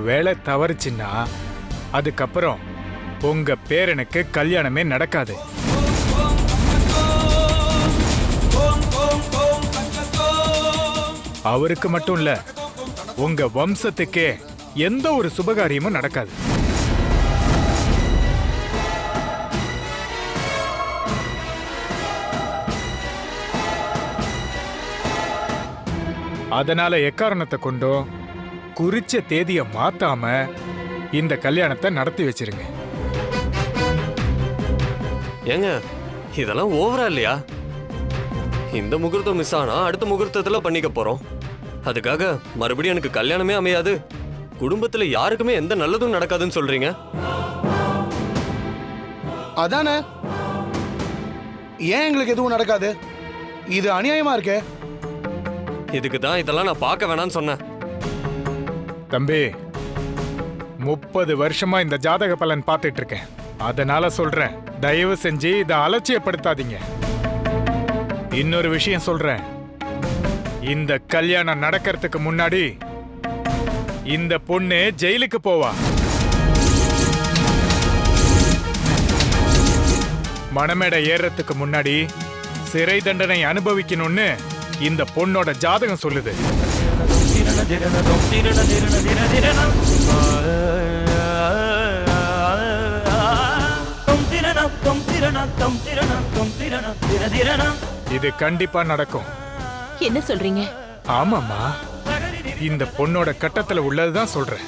வேளை தவறுச்சுன்னா அதுக்கப்புறம் உங்க பேரனுக்கு கல்யாணமே நடக்காது. அவருக்கு மட்டும் இல்ல, உங்க வம்சத்துக்கே எந்த ஒரு சுபகாரியமும் நடக்காது. அதனால எக்காரணத்தை கொண்டும் குறிச்ச தேதியை மாத்தாம இந்த கல்யாணத்தை நடத்தி வச்சிருங்க. ஏங்க இதெல்லாம் ஓவரா இல்லையா? இந்த முகூர்த்தம் மிஸ் ஆனா அடுத்த முகூர்த்தத்துல பண்ணிக்க போறோம். அதுக்காக மறுபடியும் எனக்கு கல்யாணமே அமையாது, குடும்பத்துல யாருக்குமே எந்த நல்லதும் நடக்காதுன்னு சொல்றீங்க? அதானே, ஏன் எங்களுக்கு எதுவும் நடக்காது? இது அநியாயமா இருக்கே. இதுக்கு தான் இதெல்லாம் நான் பார்க்க வேணாம்னு சொன்னேன். தம்பி, 30 வருஷமா இந்த ஜாதக பலன் பார்த்துட்டு இருக்கேன். அதனால சொல்றேன், தயவு செஞ்சு இதை அலட்சியப்படுத்தாதீங்க. இன்னொரு விஷயம் சொல்றேன், இந்த கல்யாணம் நடக்கிறதுக்கு முன்னாடி இந்த பொண்ணு ஜெயிலுக்கு போவா. மணமேடை ஏறத்துக்கு முன்னாடி சிறை தண்டனை அனுபவிக்கணும்னு இந்த பொண்ணோட ஜாதகம் சொல்லுது. இது கண்டிப்பா நடக்கும். என்ன சொல்றீங்க? ஆமாமா, இந்த பொண்ணோட கட்டத்துல உள்ளதுதான் சொல்றேன்.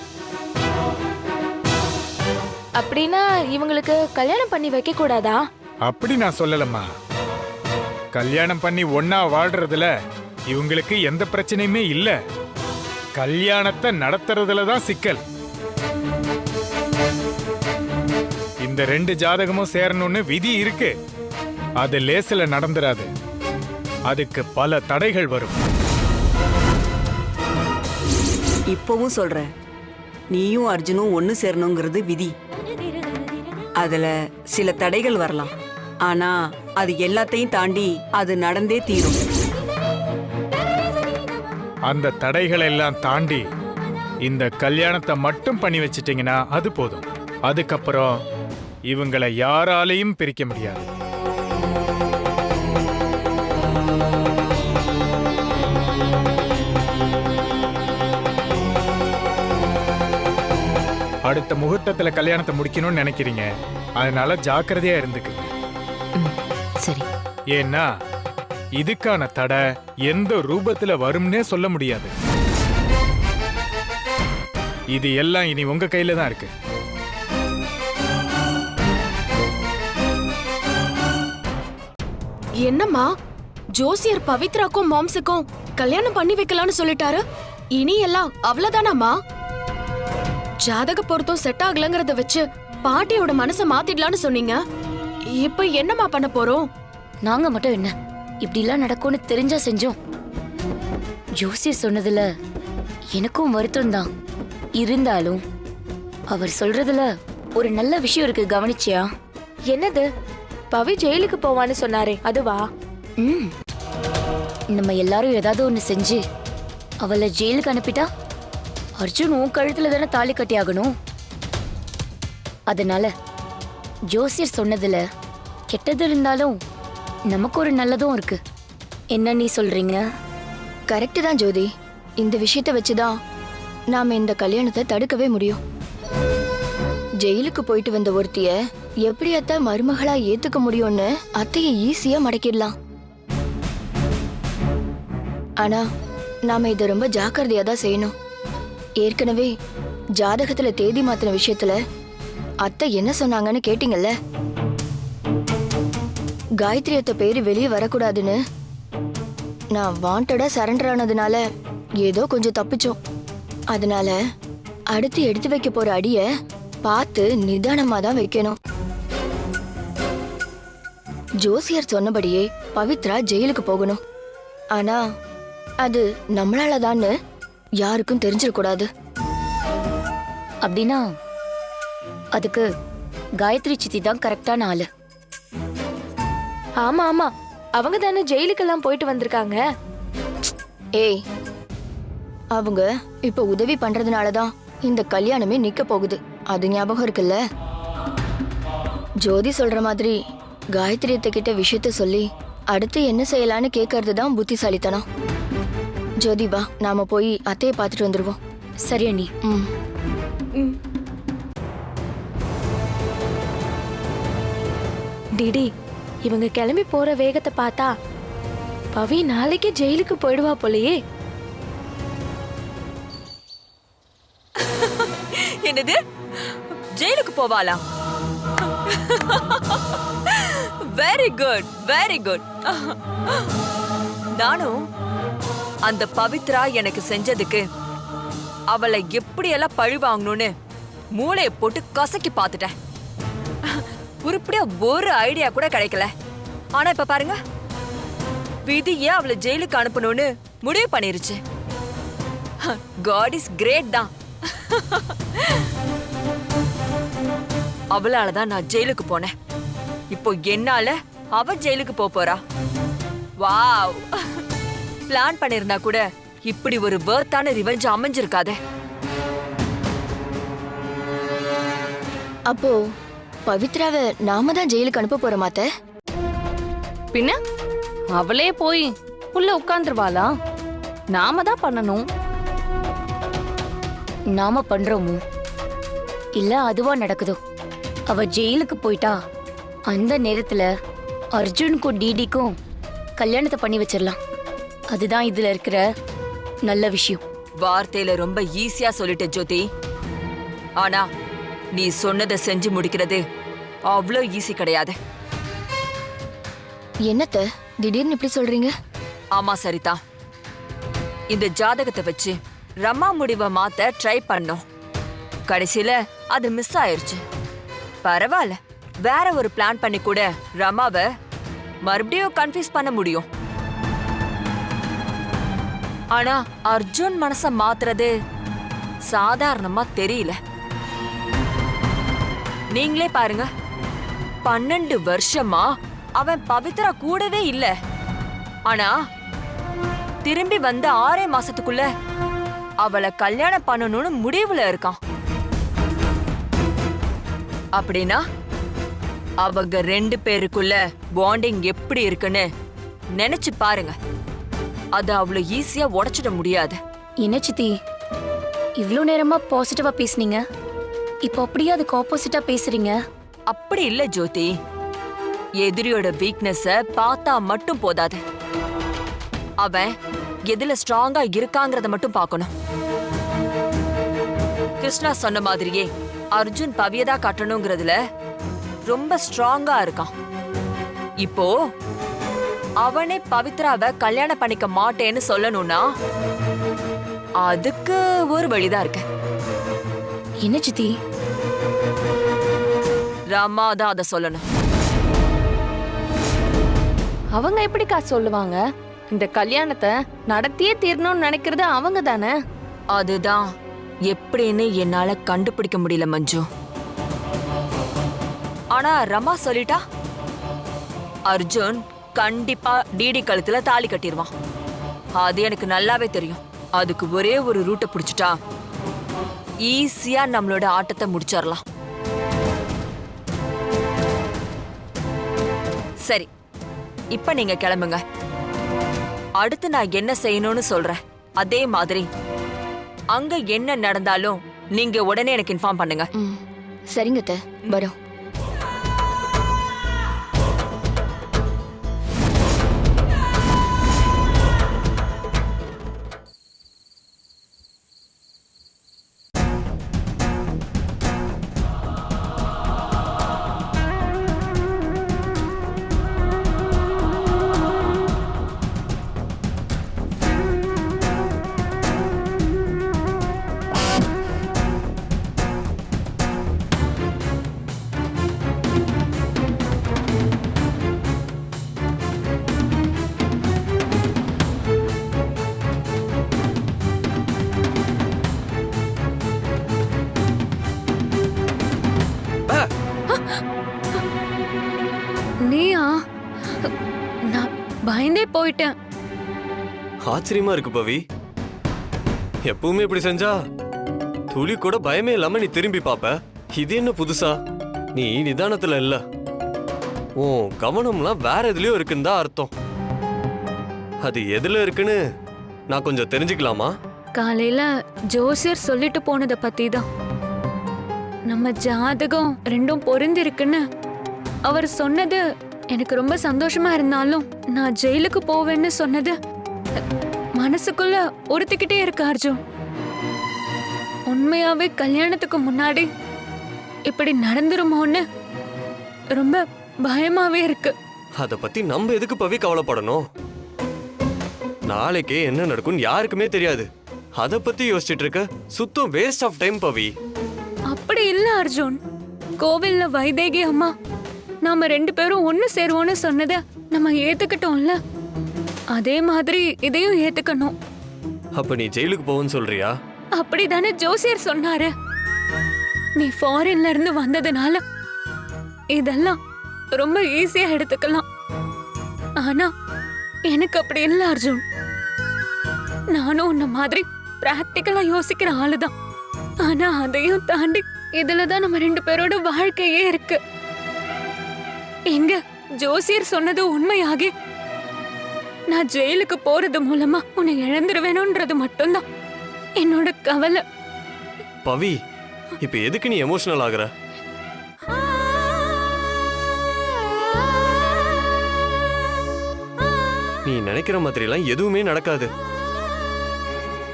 அப்படின்னா இவங்களுக்கு கல்யாணம் பண்ணி வைக்க கூடாதா? அப்படி நான் சொல்லலம்மா. கல்யாணம் பண்ணி ஒன்னா வாழ்றதுல இவங்களுக்கு எந்த பிரச்சனையுமே இல்ல. கல்யாணத்தை நடத்துறதுல தான் சிக்கல். இந்த 2 ஜாதகமும் சேரணும்னு விதி இருக்கு. அது லேசில நடந்துராது. அதுக்கு பல தடைகள் வரும். இப்பவும் சொல்றேன், நீயும் அர்ஜுனும் ஒன்னு சேரணுங்கிறது விதி. அதுல சில தடைகள் வரலாம், ஆனா அது எல்லாத்தையும் தாண்டி அது நடந்தே தீரும். அந்த தடைகள் எல்லாம் தாண்டி இந்த கல்யாணத்தை மட்டும் பண்ணி வச்சிட்டீங்கன்னா அது போதும். அதுக்கப்புறம் இவங்களை யாராலையும் பிரிக்க முடியாது. அடுத்த முகூர்த்தத்துல கல்யாணத்தை முடிக்கணும்னு நினைக்கிறீங்க. அதனால ஜாக்கிரதையா இருந்துக்குங்க. சரி. ஏன்னா இதுக்கான தடை எந்த ரூபத்துல வரும்னே சொல்ல முடியாது. இது எல்லாம் இனி உங்க கையில தான் இருக்கு. என்னம்மா, ஜோசியர் பவித்ராக்கும் மாம்ஸுக்கும் கல்யாணம் பண்ணி வைக்கலாம்னு சொல்லிட்டாரு. இனி எல்லாம் அவ்வளவுதானாமா? ஜாதக பொருத்தம் செட் ஆகலங்கறத வச்சு பாட்டியோட மனசை மாத்திடலாம்னு சொன்னீங்க. இப்ப என்னம்மா பண்ண போறோம்? நாங்க மட்டும் என்ன இப்படி எல்லாம் நடக்கும்னு தெரிஞ்சா செஞ்சோம். ஜோசியர் சொன்னதுல எனக்கும் வருத்தம் தான். இருந்தாலும் அவர் சொல்றதுல ஒரு நல்ல விஷயம் இருக்கு, கவனிச்சியா? என்னது? பவி ஜெயிலுக்கு போவான்னு சொன்னாரே, அதுவா? நம்ம எல்லாரும் ஏதாவது ஒண்ணு செஞ்சு அவளை ஜெயிலுக்கு அனுப்பிட்டா அர்ஜுன் உன் கழுத்துல தானே தாலி கட்டி ஆகணும். அதனால ஜோசியர் சொன்னதுல கெட்டது இருந்தாலும் நமக்கு ஒரு நல்லதும் இருக்கு. என்ன நீ சொல்றீங்க? கரெக்ட் தான் ஜோதி. இந்த விஷயத்தை வச்சுதான் நாம இந்த கல்யாணத்தை தடுக்கவே முடியும். ஜெயிலுக்கு போயிட்டு வந்த ஒருத்திய எப்படி அத்தை மருமகளா ஏத்துக்க முடியும்னு அத்தையை ஈஸியா மடக்கிடலாம். ஆனா நாம இதை ரொம்ப ஜாக்கிரதையா தான் செய்யணும். ஏற்கனவே ஜாதகத்துல தேதி மாத்தின விஷயத்துல அத்தை என்ன சொன்னாங்கன்னு கேட்டீங்கல்ல? காயத்ரி அத்தை பேரு வெளியே வரக்கூடாதுன்னு. நான் வாண்டடா சரண்டர் ஆனதுனால ஏதோ கொஞ்சம் தப்பிச்சோம். அதனால அடுத்து எடுத்து வைக்க போற அடிய பார்த்து நிதானமா தான் வைக்கணும். ஜோசியர் சொன்னபடியே பவித்ரா ஜெயிலுக்கு போகணும். ஆனா அது நம்மளாலதான்னு யாருக்கும் தெரிஞ்சிடக்கூடாது. அப்படின்னா அதுக்கு காயத்ரி சித்தி தான் கரெக்டான ஆளு. ஆமா ஆமா, அவங்க தானே ஜெயிலுக்கெல்லாம் போயிட்டு வந்திருக்காங்க. ஏய், அவங்க இப்ப உதவி பண்றதுனாலதான் இந்த கல்யாணமே நிக்க போகுது. அது ஞாபகம் இருக்குல்ல? ஜோதி சொல்ற மாதிரி காயத்ரி அத்தை கிட்ட விஷயத்த சொல்லி அடுத்து என்ன செய்யலான்னு கேட்கறது தான் புத்திசாலித்தனம். ஜோதி வா, நாம போய் அத்தையை பார்த்துட்டு வந்துருவோம். சரி அண்ணி. டிடி, இவங்க கிளம்பி போற வேகத்தை பார்த்தா பவி நாளைக்கு ஜெயிலுக்கு போயிடுவா போலயே. என்னது, ஜெயிலுக்கு போவாளா? Very good, very good. நானும் அந்த பவித்ரா எனக்கு செஞ்சதுக்கு அவளை எப்படியெல்லாம் பழி வாங்கணும்னு மூளையை போட்டு கசக்கி பார்த்துட்டேன். உருப்படியா ஒரு ஐடியா கூட கிடைக்கல. ஆனா இப்ப பாருங்க, விதியே அவளை ஜெயிலுக்கு அனுப்பணும்னு முடிவு பண்ணிருச்சு. God is great தான். அவளாலதான் நான் ஜெயிலுக்கு போனேன். இப்போ என்னால அவ ஜெயிலுக்கு போறா. வாவ், பிளான் பண்ணிருந்தா கூட இப்படி ஒரு வர்த்தான ரிவெஞ்ச் அமைஞ்சிருக்காதே. அப்போ பவித்ராவை நாம தான் ஜெயிலுக்கு அனுப்ப போறோம் அத்தை. பின்ன அவளே போய் உள்ள உட்கார்ந்துருவாளா? நாம தான் பண்ணணும். நாம பண்றோமோ இல்ல அதுவா நடக்குதோ, அவ ஜெயிலுக்கு போயிட்டா அந்த நேரத்துல அர்ஜுனுக்கும் டிடிக்கும் கல்யாணத்தை பண்ணி வச்சிடலாம். அதுதான் இதுல இருக்கிற நல்ல விஷயம். வார்த்தையில ரொம்ப ஈஸியா சொல்லிட்ட ஜோதி. ஆனா நீ சொன்னதை செஞ்சு முடிக்கிறது அவ்வளோ ஈஸி கிடையாது. என்னத்த திடீர்னு இப்படி சொல்றீங்க? ஆமா சரிதா, இந்த ஜாதகத்தை வச்சு ரமா முடிவை மாத்த ட்ரை பண்ணோம். கடைசியில அது மிஸ் ஆயிருச்சு. பரவாயில்ல, வேற ஒரு பிளான் பண்ணி கூட ரமாவை மறுபடியும் கன்ஃபியூஸ் பண்ண முடியும். ஆனா அர்ஜுன் மனச மாத்துறது சாதாரணமா தெரியல. நீங்களே பாருங்க, 12 வருஷமா அவன் பவித்ரா கூடவே இல்ல. ஆனா திரும்பி வந்த 6 மாசத்துக்குள்ள அவளை கல்யாணம் பண்ணணும்னு முடிவுல இருக்கான். அப்படின்னா அவங்க 2 பேருக்குள்ள பாண்டிங் எப்படி இருக்குன்னு நினைச்சு பாருங்க. அது அவ்வளவு ஈஸியா உடைச்சிட முடியாது. என்ன சித்தி இவ்ளோ நேரமா பாசிட்டிவா பேசுனீங்க, இப்போ அப்படியே அதுக்கு ஆப்போசிட்டா பேசுறீங்க. அப்படி இல்ல ஜோதி, எதிரியோட வீக்னஸ பார்த்தா மட்டும் போதாது. அவன் எதுல ஸ்ட்ராங்கா இருக்காங்கறத மட்டும் பார்க்கணும். கிருஷ்ணா சொன்ன மாதிரியே அர்ஜுன் பவியதா காட்டணுங்கிறதுல ரொம்ப ஸ்ட்ராங்கா இருக்கான். இப்போ அவனே பவித்ராவை கல்யாணம் பண்ணிக்க மாட்டேன்னு சொல்லணும்னா அதுக்கு ஒரு வழிதான் இருக்கு. என்ன சித்தி? ராமா தான் அதை சொல்லணும். அவங்க எப்படிக்கா சொல்லுவாங்க? இந்த கல்யாணத்தை நடத்தியே தீரணும்னு நினைக்கிறது அவங்க தானே. அதுதான் எப்படின்னு என்னால கண்டுபிடிக்க முடியல மஞ்சு. ஆனா ரமா சொல்லிட்டா அர்ஜுன் கண்டிப்பா டிடி கழுத்துல தாலி கட்டிடுவான். அது எனக்கு நல்லாவே தெரியும். அதுக்கு ஒரே ஒரு ரூட்டை பிடிச்சிட்டா ஈஸியா நம்மளோட ஆட்டத்தை முடிச்சிடலாம். சரி, இப்ப நீங்க கிளம்புங்க. அடுத்து நான் என்ன செய்யணும்னு சொல்றேன். அதே மாதிரி அங்க என்ன நடந்தாலும் நீங்க உடனே எனக்கு இன்ஃபார்ம் பண்ணுங்க. சரிங்க அத்தை, வரோம். நீயா? நான் பயந்தே போயிட்டேன். ஆச்சரியமா இருக்கு பவி. எப்பவுமே இப்படி செஞ்சா துளி கூட பயமே இல்லாம நீ திரும்பி பாப்ப. இது என்ன புதுசா? நீ நிதானத்துல இல்ல. ஓ கவனம்லாம் வேற எதுலயோ இருக்குன்னு தான் அர்த்தம். அது எதுல இருக்குன்னு நான் கொஞ்சம் தெரிஞ்சுக்கலாமா? காலையில ஜோசியர் சொல்லிட்டு போனதை பத்தி தான். நம்ம ஜாதகம் ரெண்டும் பொருந்திருக்குன்னு அவர் சொன்னது எனக்கு ரொம்ப சந்தோஷமா இருந்தாலும் நான் ஜெயிலுக்கு போவேன்னு சொன்னது மனசுக்குள்ள உறுத்திக்கிட்டே இருக்கு அர்ஜுன். உண்மையாவே கல்யாணத்துக்கு முன்னாடி இப்படி நடந்துருமோன்னு ரொம்ப பயமாவே இருக்கு. அத பத்தி நம்ம எதுக்கு பவி கவலைப்படணும்? நாளைக்கே என்ன நடக்கும் யாருக்குமே தெரியாது. அத பத்தி யோசிச்சுட்டு இருக்க சுத்தம் வேஸ்ட் ஆஃப் டைம் பவி. அப்படி இல்ல அர்ஜுன். கோவில்ல வைதேகி அம்மா நாம 2 பேரும் ஒண்ணு சேருவோம்னு சொன்னத நம்ம ஏத்துக்கிட்டோம்ல, அதே மாதிரி இதையும் ஏத்துக்கணும். அப்ப நீ ஜெயிலுக்கு போவன்னு சொல்றியா? அப்படிதானே ஜோசியர் சொன்னாரு. நீ ஃபாரின்ல இருந்து வந்ததுனால இதெல்லாம் ரொம்ப ஈஸியா எடுத்துக்கலாம். ஆனா எனக்கு அப்படி இல்ல அர்ஜுன். நானும் உன்ன மாதிரி பிராக்டிக்கலா யோசிக்கிற ஆளுதான். ஆனா அதையும் தாண்டி இதுலதான் நம்ம 2 பேரோட வாழ்க்கையே இருக்கு. எங்க ஜோசியர் சொன்னது உண்மையாகி நான் ஜெயிலுக்கு போறது மூலமா உன்னை இழந்துருவேணும்ன்றது மட்டும்தான் என்னோட கவலை. பவி இப்ப எதுக்கு நீ எமோஷனல் ஆகுற? நீ நினைக்கிற மாதிரி எல்லாம் எதுவுமே நடக்காது.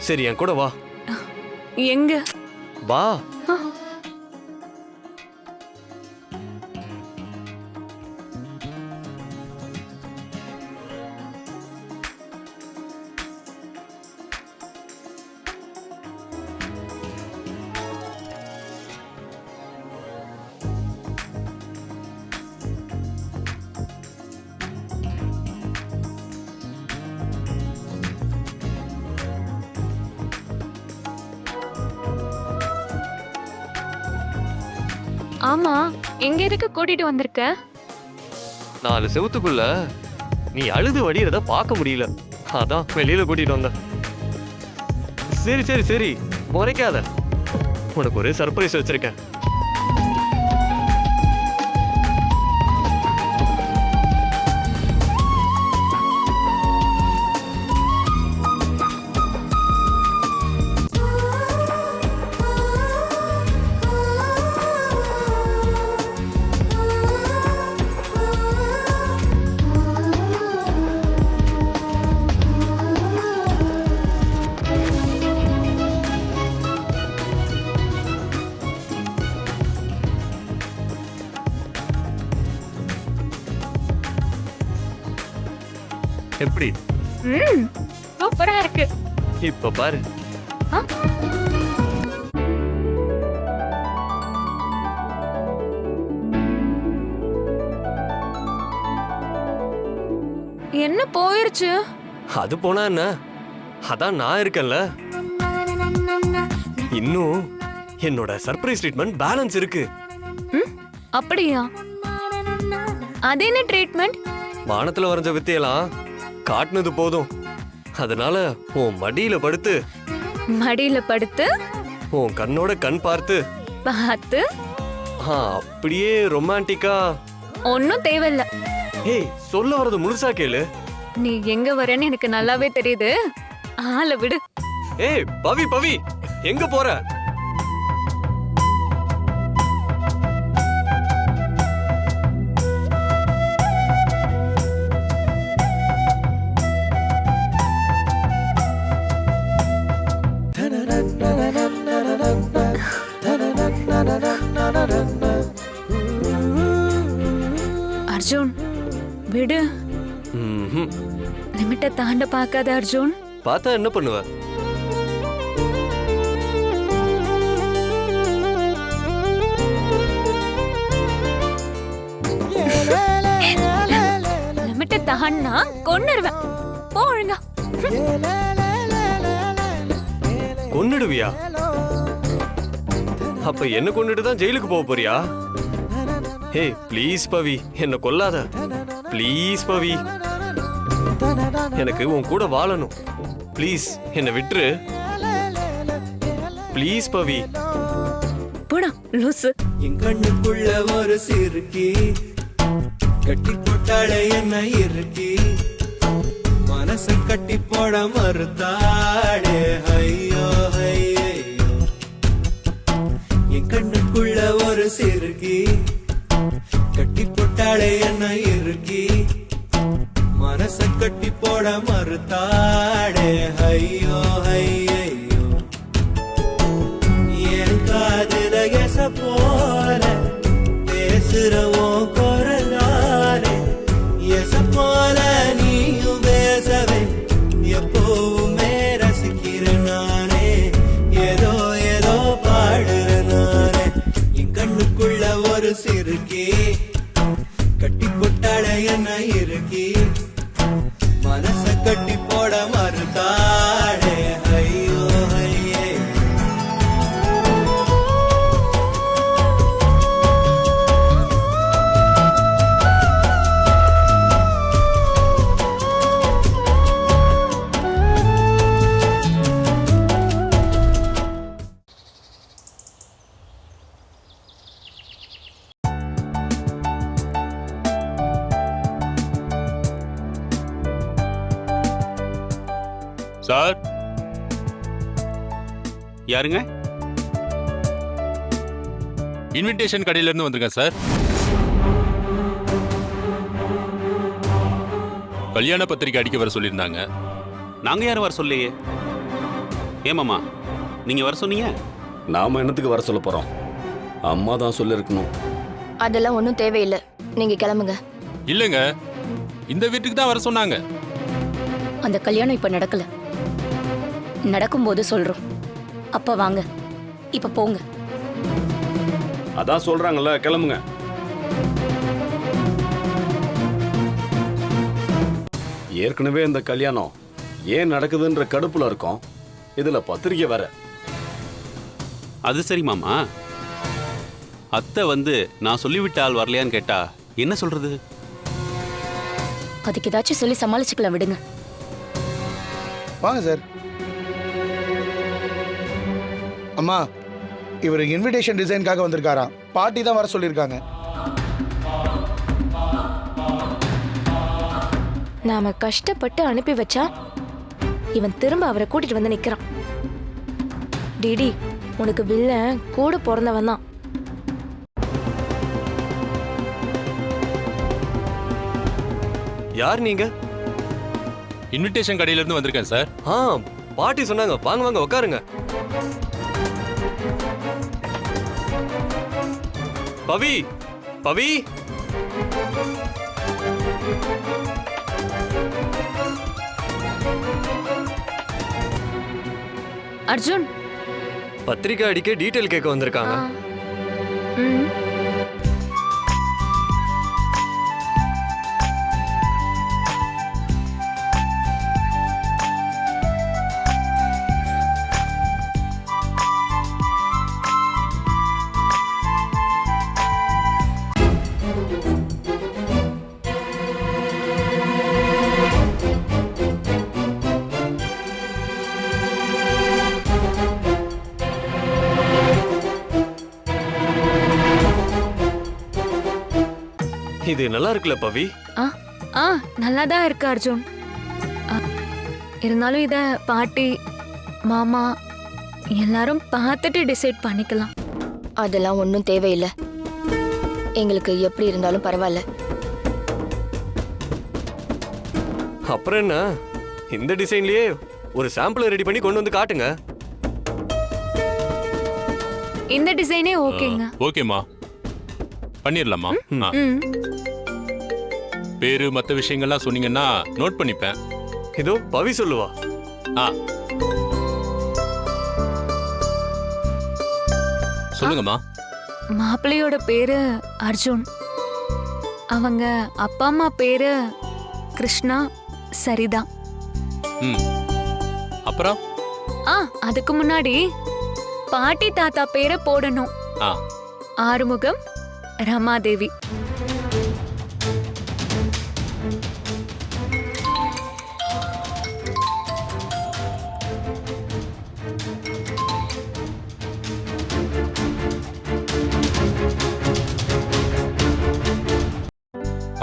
சரி என் கூட வா. எங்க? வா. ஆமா, எங்க இருக்கு கூட்டிட்டு வந்திருக்க? 4 செவுத்துக்குள்ள நீ அழுது வடிகிறத பார்க்க முடியல, அதான் வெளியில கூட்டிட்டு வந்த. சரி சரி சரி முறைக்காத, உனக்கு ஒரு சர்ப்ரைஸ் வச்சிருக்கேன். எப்படி சூப்பரா இருக்கு. இப்ப பாரு. என்ன போயிருச்சு? அது போனா என்ன, அதான் நான் இருக்கேன்ல. இன்னும் என்னோட சர்ப்ரைஸ் ட்ரீட்மெண்ட் பேலன்ஸ் இருக்கு. அப்படியா? அது என்ன ட்ரீட்மெண்ட்? வானத்துல வரைஞ்ச வித்தையெல்லாம் காட்டுனது போதும். அதனால உன் மடியில படுத்து மடியில படுத்து உன் கண்ணோட கண் பார்த்து பார்த்து அப்படியே ரொமான்டிக்கா. ஒன்னும் தேவையில்ல. ஏய் சொல்ல வரது முழுசா கேளு. நீ எங்க வரேன்னு எனக்கு நல்லாவே தெரியுது. ஆளை விடு. ஏய் பவி பவி எங்க போற? அர்ஜுன் விடு. லிமிட்ட தாண்ட பார்க்காத அர்ஜுன். பார்த்தா என்ன பண்ணுவ? லிமிட்ட தாண்டா கொன்னுருவேன். போ ஒழுங்கா. கொன்னுடுவியா? அப்ப என்ன கொண்டுட்டு தான் ஜெயிலுக்கு போக போறியா? ஹே ப்ளீஸ் பவி என்ன கொல்லாத. ப்ளீஸ் பவி, எனக்கு உன் கூட வாழணும். ப்ளீஸ் என்னை விட்டுரு. ப்ளீஸ் பவி. போடா லூசு. என் கண்ணுக்குள்ள ஒரு சிறுக்கி கட்டி போட்டாளே என்ன இருக்கி மனச கட்டி போட மறுத்தாளே ஐயோ ஐயோ. என் கண்ணுக்குள்ள ஒரு சிறுக்கி கட்டி போட்டாளே என்ன இருக்கி மனச கட்டி போட மறுத்தாளே ஐயோ ஐயோ. என் காதுல எச போல பேசுறவோ குரலாலே எச போல நீயும் பேசவே எப்பவுமே ரசிக்கிற நானே ஏதோ ஏதோ பாடுற நானே. என் கண்ணுக்குள்ள ஒரு சிறுக்கி கட்டி போட்டாள என்ன இருக்கி மனச கட்டி போட மறுத்தாளே ஐயோ ஐயே. சார், யாருங்க? இன்விடேஷன் கடையில இருந்து வந்திருக்கேன் சார். கல்யாண பத்திரிக்கை அடிக்க வர சொல்லியிருந்தாங்க. நாங்க யாரும் வர சொல்லையே. ஏமாமா நீங்க வர சொன்னீங்க? நாம என்னத்துக்கு வர சொல்ல போறோம்? அம்மா தான் சொல்லிருக்கணும். அதெல்லாம் ஒன்றும் தேவையில்லை, நீங்க கிளம்புங்க. இல்லைங்க, இந்த வீட்டுக்கு தான் வர சொன்னாங்க. அந்த கல்யாணம் இப்ப நடக்கல, நடக்கும்போது சொல்றோம். அப்ப வாங்க, இப்ப போங்க. அதான் சொல்றாங்கல்ல, கிளம்புங்க. ஏற்கனவே இந்த கல்யாணம் ஏன் நடக்குதுன்ற கடுப்புல இருக்கோம். இதுல பத்திரிக்கை வேற. அது சரி மாமா, அத்தை வந்து நான் சொல்லிவிட்ட ஆள் வரலையான்னு கேட்டா என்ன சொல்றது? அதுக்கு ஏதாச்சும் சொல்லி சமாளிச்சுக்கலாம், விடுங்க. வாங்க சார். அம்மா, இவர் இன்விடேஷன் டிசைனுக்காக வந்திருக்காரா? பார்ட்டி தான் வர சொல்லியிருக்காங்க. நாம கஷ்டப்பட்டு அனுப்பி வச்சா இவன் திரும்ப அவரை கூட்டிட்டு வந்து நிக்கிறான். டிடி, உனக்கு வில்லன் கூட பிறந்தவன் தான். யார் நீங்க? இன்விடேஷன் கடையில இருந்து வந்திருக்கேன் சார். பாட்டி சொன்னாங்க. வாங்க வாங்க உட்காருங்க. பவி, பவி. அர்ஜுன், பத்திரிக்கை அடிக்க டீடைல் கேட்க வந்திருக்காங்க. ம், இது நல்லா இருக்குல்ல பவி? நல்லா தான் இருக்கு அர்ஜுன். இருந்தாலும் இத பாட்டி மாமா எல்லாரும் பார்த்துட்டு டிசைட் பண்ணிக்கலாம். அதெல்லாம் ஒன்றும் தேவையில்லை, எங்களுக்கு எப்படி இருந்தாலும் பரவாயில்ல. அப்புறம் என்ன, இந்த டிசைன்லயே ஒரு சாம்பிள் ரெடி பண்ணி கொண்டு வந்து காட்டுங்க. இந்த டிசைனே ஓகேங்க. ஓகேம்மா, பண்ணிடலாமா? ம், பேரு மற்ற விஷயங்கள்லாம் சொன்னீங்கன்னா நோட் பண்ணிப்பேன். இதோ பவி சொல்லுவா. சொல்லுங்கம்மா. மாப்பிள்ளையோட பேரு அர்ஜுன், அவங்க அப்பா அம்மா பேரு கிருஷ்ணா சரிதா. அப்புறம் அதுக்கு முன்னாடி பாட்டி தாத்தா பேரை போடணும். ஆறுமுகம், ரமாதேவி.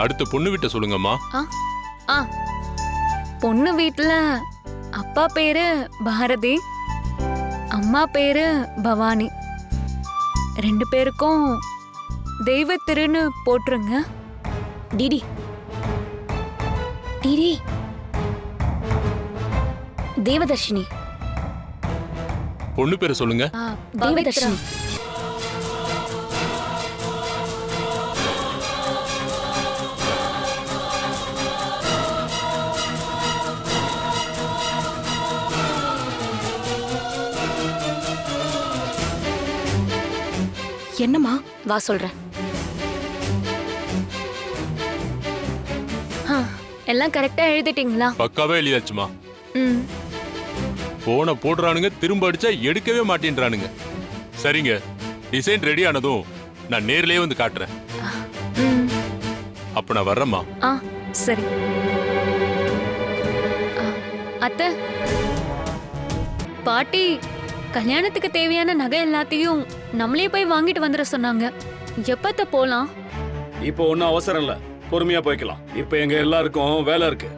அடுத்து பொண்ணு வீட்டை சொல்லுங்கம்மா. ஆ பொண்ணு வீட்ல அப்பா பேரு பாரதி, அம்மா பேரு பவானி. 2 பேருக்கும் தெய்வ திருன்னு போட்டுருங்க. DD DD Devadarshini. பொண்ணு பேரை சொல்லுங்க. தேவதர்ஷினி. என்னம்மா? வா சொல்றேன். எல்லாம் கரெக்டா எழுதிட்டீங்களா? பக்காவே எழுதியாச்சுமா. ம். போனை போடுறானுங்க, திரும்ப அடிச்சா எடுக்கவே மாட்டேன்றானுங்க. சரிங்க, டிசைன் ரெடி ஆனதும் நான் நேர்லயே வந்து காட்டுறேன். அப்ப நான் வர்றேம்மா. சரி. அத்தை, பாட்டி கல்யாணத்துக்கு தேவையான நகை எல்லாத்தையும் நம்மளே போய் வாங்கிட்டு வந்துட சொன்னாங்க. எப்பத்த போலாம்? இப்போ ஒன்றும் அவசரம் இல்லை, பொறுமையா போய்க்கலாம். இப்போ எங்க எல்லாருக்கும் வேலை இருக்கு.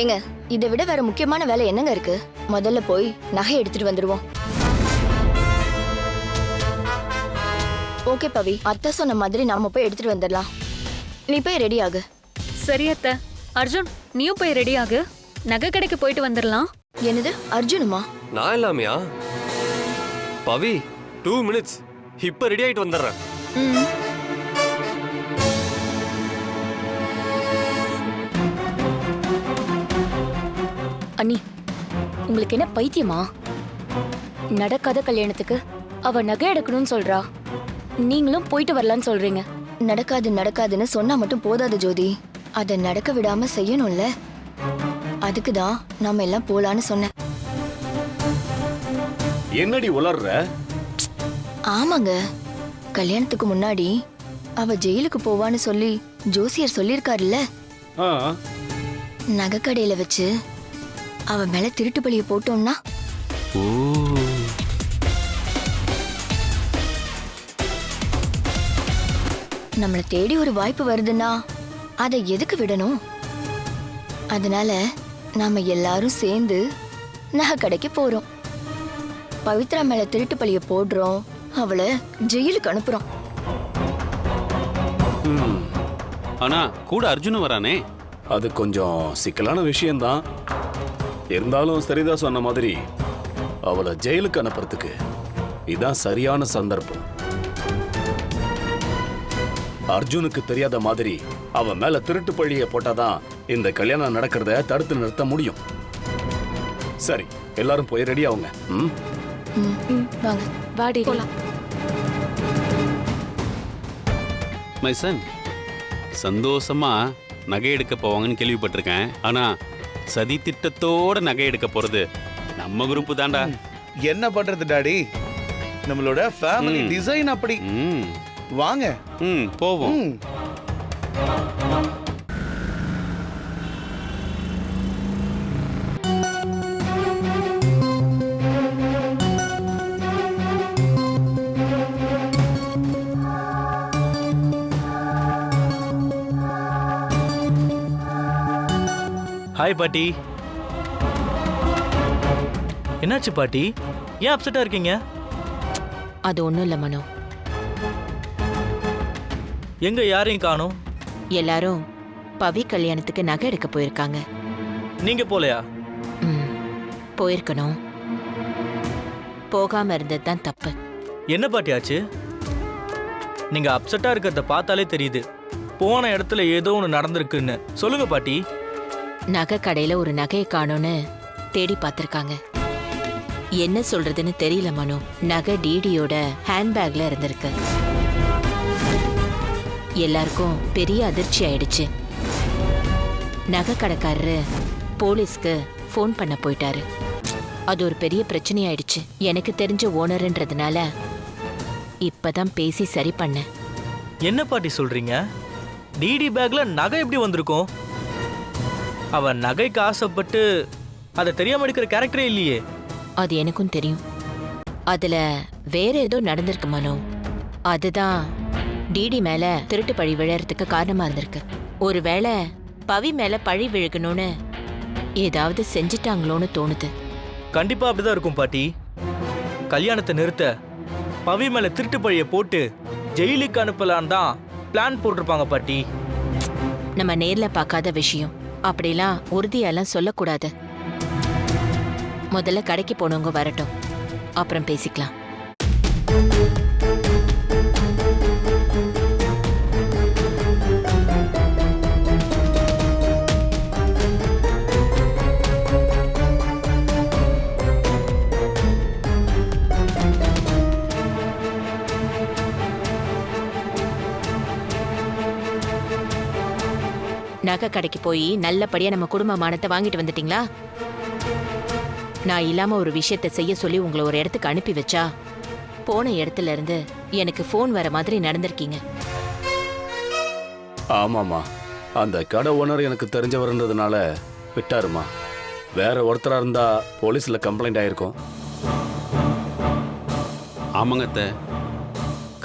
ஏங்க, இதை விட வேற முக்கியமான வேலை என்னங்க இருக்கு? முதல்ல போய் நகை எடுத்துட்டு வந்துருவோம். ஓகே பவி, அத்தை சொன்ன மாதிரி நாம போய் எடுத்துட்டு வந்துடலாம். நீ போய் ரெடி ஆகு. சரி அத்தை. அர்ஜுன், நீயும் போய் ரெடி ஆகு. நகை கடைக்கு போயிட்டு வந்துடலாம். என்னது, அர்ஜுனுமா? நான் இல்லாமையா? பவி, 2 minutes. இப்ப ரெடி ஆயிட்டு வந்துடுறேன். அண்ணி, உங்களுக்கு என்ன பைத்தியமா? நடக்காத கல்யாணத்துக்கு அவ நகை எடுக்கணும்னு சொல்றா, நீங்களும் போயிட்டு வரலான்னு சொல்றீங்க. நடக்காதுன்னு சொன்னா மட்டும் போதாது ஜோதி, அதை நடக்க விடாம செய்யணும்ல. அதுக்குதான் நாம எல்லாம் போலான்னு சொன்னேன். என்னடி உளர்ற? ஆமாங்க, கல்யாணத்துக்கு முன்னாடி அவ ஜெயிலுக்கு போவான்னு சொல்லி ஜோசியர் சொல்லியிருக்காருல்ல. நகைக்கடையில வச்சு அவ மேல திருட்டு பழிய போட்டோம்னா நம்மளை தேடி ஒரு வாய்ப்பு வருதுன்னா அதை எதுக்கு விடணும்? அதனால நாம எல்லாரும் சேர்ந்து நகை கடைக்கு போறோம். பவித்ரா மேல திருட்டு பழிய போடுறோம், அவளை ஜெயிலுக்கு அனுப்புறோம். ஆனா கூட அர்ஜுனும் வரானே. அது கொஞ்சம் சிக்கலான விஷயம்தான். இருந்தாலும் சரிதா சொன்ன மாதிரி அவளை ஜெயிலுக்கு அனுப்புறதுக்கு இதான் சரியான சந்தர்ப்பம். அர்ஜுனுக்கு தெரியாத மாதிரி அவன் மேல திருட்டு பழிய போட்டாதான் இந்த கல்யாணம் நடக்கிறத தடுத்து நிறுத்த முடியும். சரி, எல்லாரும் போய் ரெடி ஆகுங்க. வாங்க, வாடி போலாம். மைசன், சந்தோஷமா நகை எடுக்க போவாங்கன்னு கேள்விப்பட்டிருக்கேன். ஆனா சதி திட்டத்தோட நகை எடுக்க போறது நம்ம குரூப் தான்டா. என்ன பண்றது டாடி, நம்மளோட ஃபேமிலி டிசைன் அப்படி. வாங்க போவோம். ஹாய் பாட்டி. என்னாச்சு பாட்டி, ஏன் அப்செட்டா இருக்கீங்க? அது ஒண்ணும் இல்ல மனோ. எங்க யாரையும் காணோம்? எல்லாரும் பவி கல்யாணத்துக்கு நகை எடுக்க போயிருக்காங்க. நீங்க போலையா? போயிருக்கணும், போகாம இருந்தது தான் தப்பு. என்ன பாட்டி ஆச்சு? நீங்க அப்செட்டா இருக்கிறத பார்த்தாலே தெரியுது, போன இடத்துல ஏதோ ஒன்று நடந்திருக்குன்னு. சொல்லுங்க பாட்டி. நகை கடையில ஒரு நகையை காணோன்னு தேடி பார்த்திருக்காங்க. என்ன சொல்றதுன்னு தெரியல மனோ. நகை டிடியோட ஹேண்ட்பேக்ல இருந்திருக்கு. எல்லாருக்கும் பெரிய அதிர்ச்சி ஆயிடுச்சு. நகை கடைக்காரரு போலீஸ்க்கு ஃபோன் பண்ண போயிட்டாரு. அது ஒரு பெரிய பிரச்சனை ஆயிடுச்சு. எனக்கு தெரிஞ்ச ஓனர்ன்றதுனால இப்பதான் பேசி சரி பண்ணேன். என்ன பாட்டி சொல்றீங்க? டிடி பேக்ல நகை எப்படி வந்திருக்கும்? அவன் நகைக்கு ஆசைப்பட்டு அதை தெரியாம எடுக்கிற கேரக்டரே இல்லையே. அது எனக்கும் தெரியும். அதுல வேற ஏதோ நடந்திருக்கு மனோ. அதுதான் டிடி மேல திருட்டு பழி விழறதுக்கு காரணமா இருந்திருக்கு. ஒருவேளை பவி மேல பழி விழுகணும்னு ஏதாவது செஞ்சிட்டாங்களோன்னு தோணுது. கண்டிப்பா அப்படிதான் இருக்கும் பாட்டி. கல்யாணத்தை நிறுத்த பவி மேல திருட்டு பழிய போட்டு ஜெயிலுக்கு அனுப்பலான்னு தான் பிளான் போட்டிருப்பாங்க பாட்டி. நம்ம நேர்ல பார்க்காத விஷயம், அப்படிலாம் உறுதியெல்லாம் சொல்லக்கூடாது. முதல்ல கடைக்கு போனவங்க வரட்டும், அப்புறம் பேசிக்கலாம். நகை கடைக்கு போய் நல்லபடியா நம்ம குடும்ப மானத்தை வாங்கிட்டு வந்துட்டீங்களா? நான் இல்லாம ஒரு விஷயத்தை செய்ய சொல்லி உங்களை ஒரு இடத்துக்கு அனுப்பி வச்சா போன இடத்துல இருந்து எனக்கு ஃபோன் வர மாதிரி நடந்திருக்கீங்க. ஆமாம்மா, அந்த கடை ஓனர் எனக்கு தெரிஞ்சவர்ன்றதுனால விட்டாருமா. வேற ஒருத்தரா இருந்தா போலீஸ்ல கம்ப்ளைண்ட் ஆயிருக்கும். ஆமாங்க அத்தை,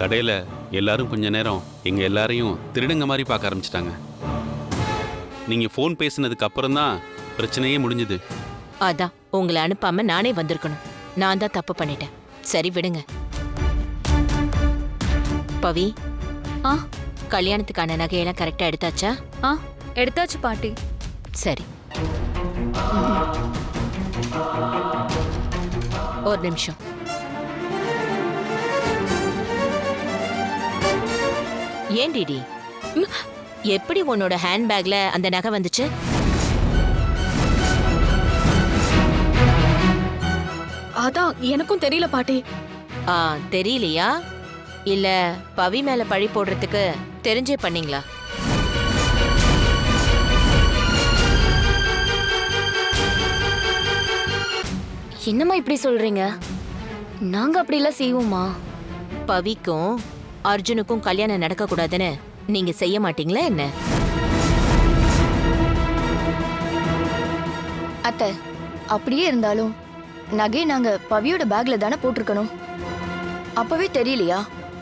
கடையில் எல்லாரும் கொஞ்ச நேரம் எங்கள் எல்லாரையும் திருடுங்க மாதிரி பார்க்க ஆரம்பிச்சிட்டாங்க. நீங்கள் ஃபோன் பேசினதுக்கு அப்புறம் தான் பிரச்சனையே முடிஞ்சுது. அதான் உங்களை அனுப்பாம நானே வந்திருக்கணும். நான் தான் தப்பு பண்ணிட்டேன். சரி விடுங்க. பவி, கல்யாணத்துக்கான நகையெல்லாம் கரெக்டா எடுத்தாச்சா? எடுத்தாச்சு பாட்டி. சரி, ஒரு நிமிஷம். ஏன் டிடி, எப்படி உன்னோட ஹேண்ட்பேக்ல அந்த நகை வந்துச்சு? அதான் எனக்கும் தெரியல பாட்டி. தெரியலையா? இல்ல பவி மேல பழி போடுறதுக்கு தெரிஞ்சே பண்ணீங்களா? என்னம்மா இப்படி சொல்றீங்க? நாங்க அப்படிலாம் செய்வோமா? பவிக்கும் அர்ஜுனுக்கும் கல்யாணம் நடக்க கூடாதுன்னு நீங்க செய்ய மாட்டீங்களா என்ன? அத்தை, அப்படியே இருந்தாலும் நகை நாங்க பவியோட பேக்ல தானே போட்டிருக்கணும். அப்பவே தெரியலையா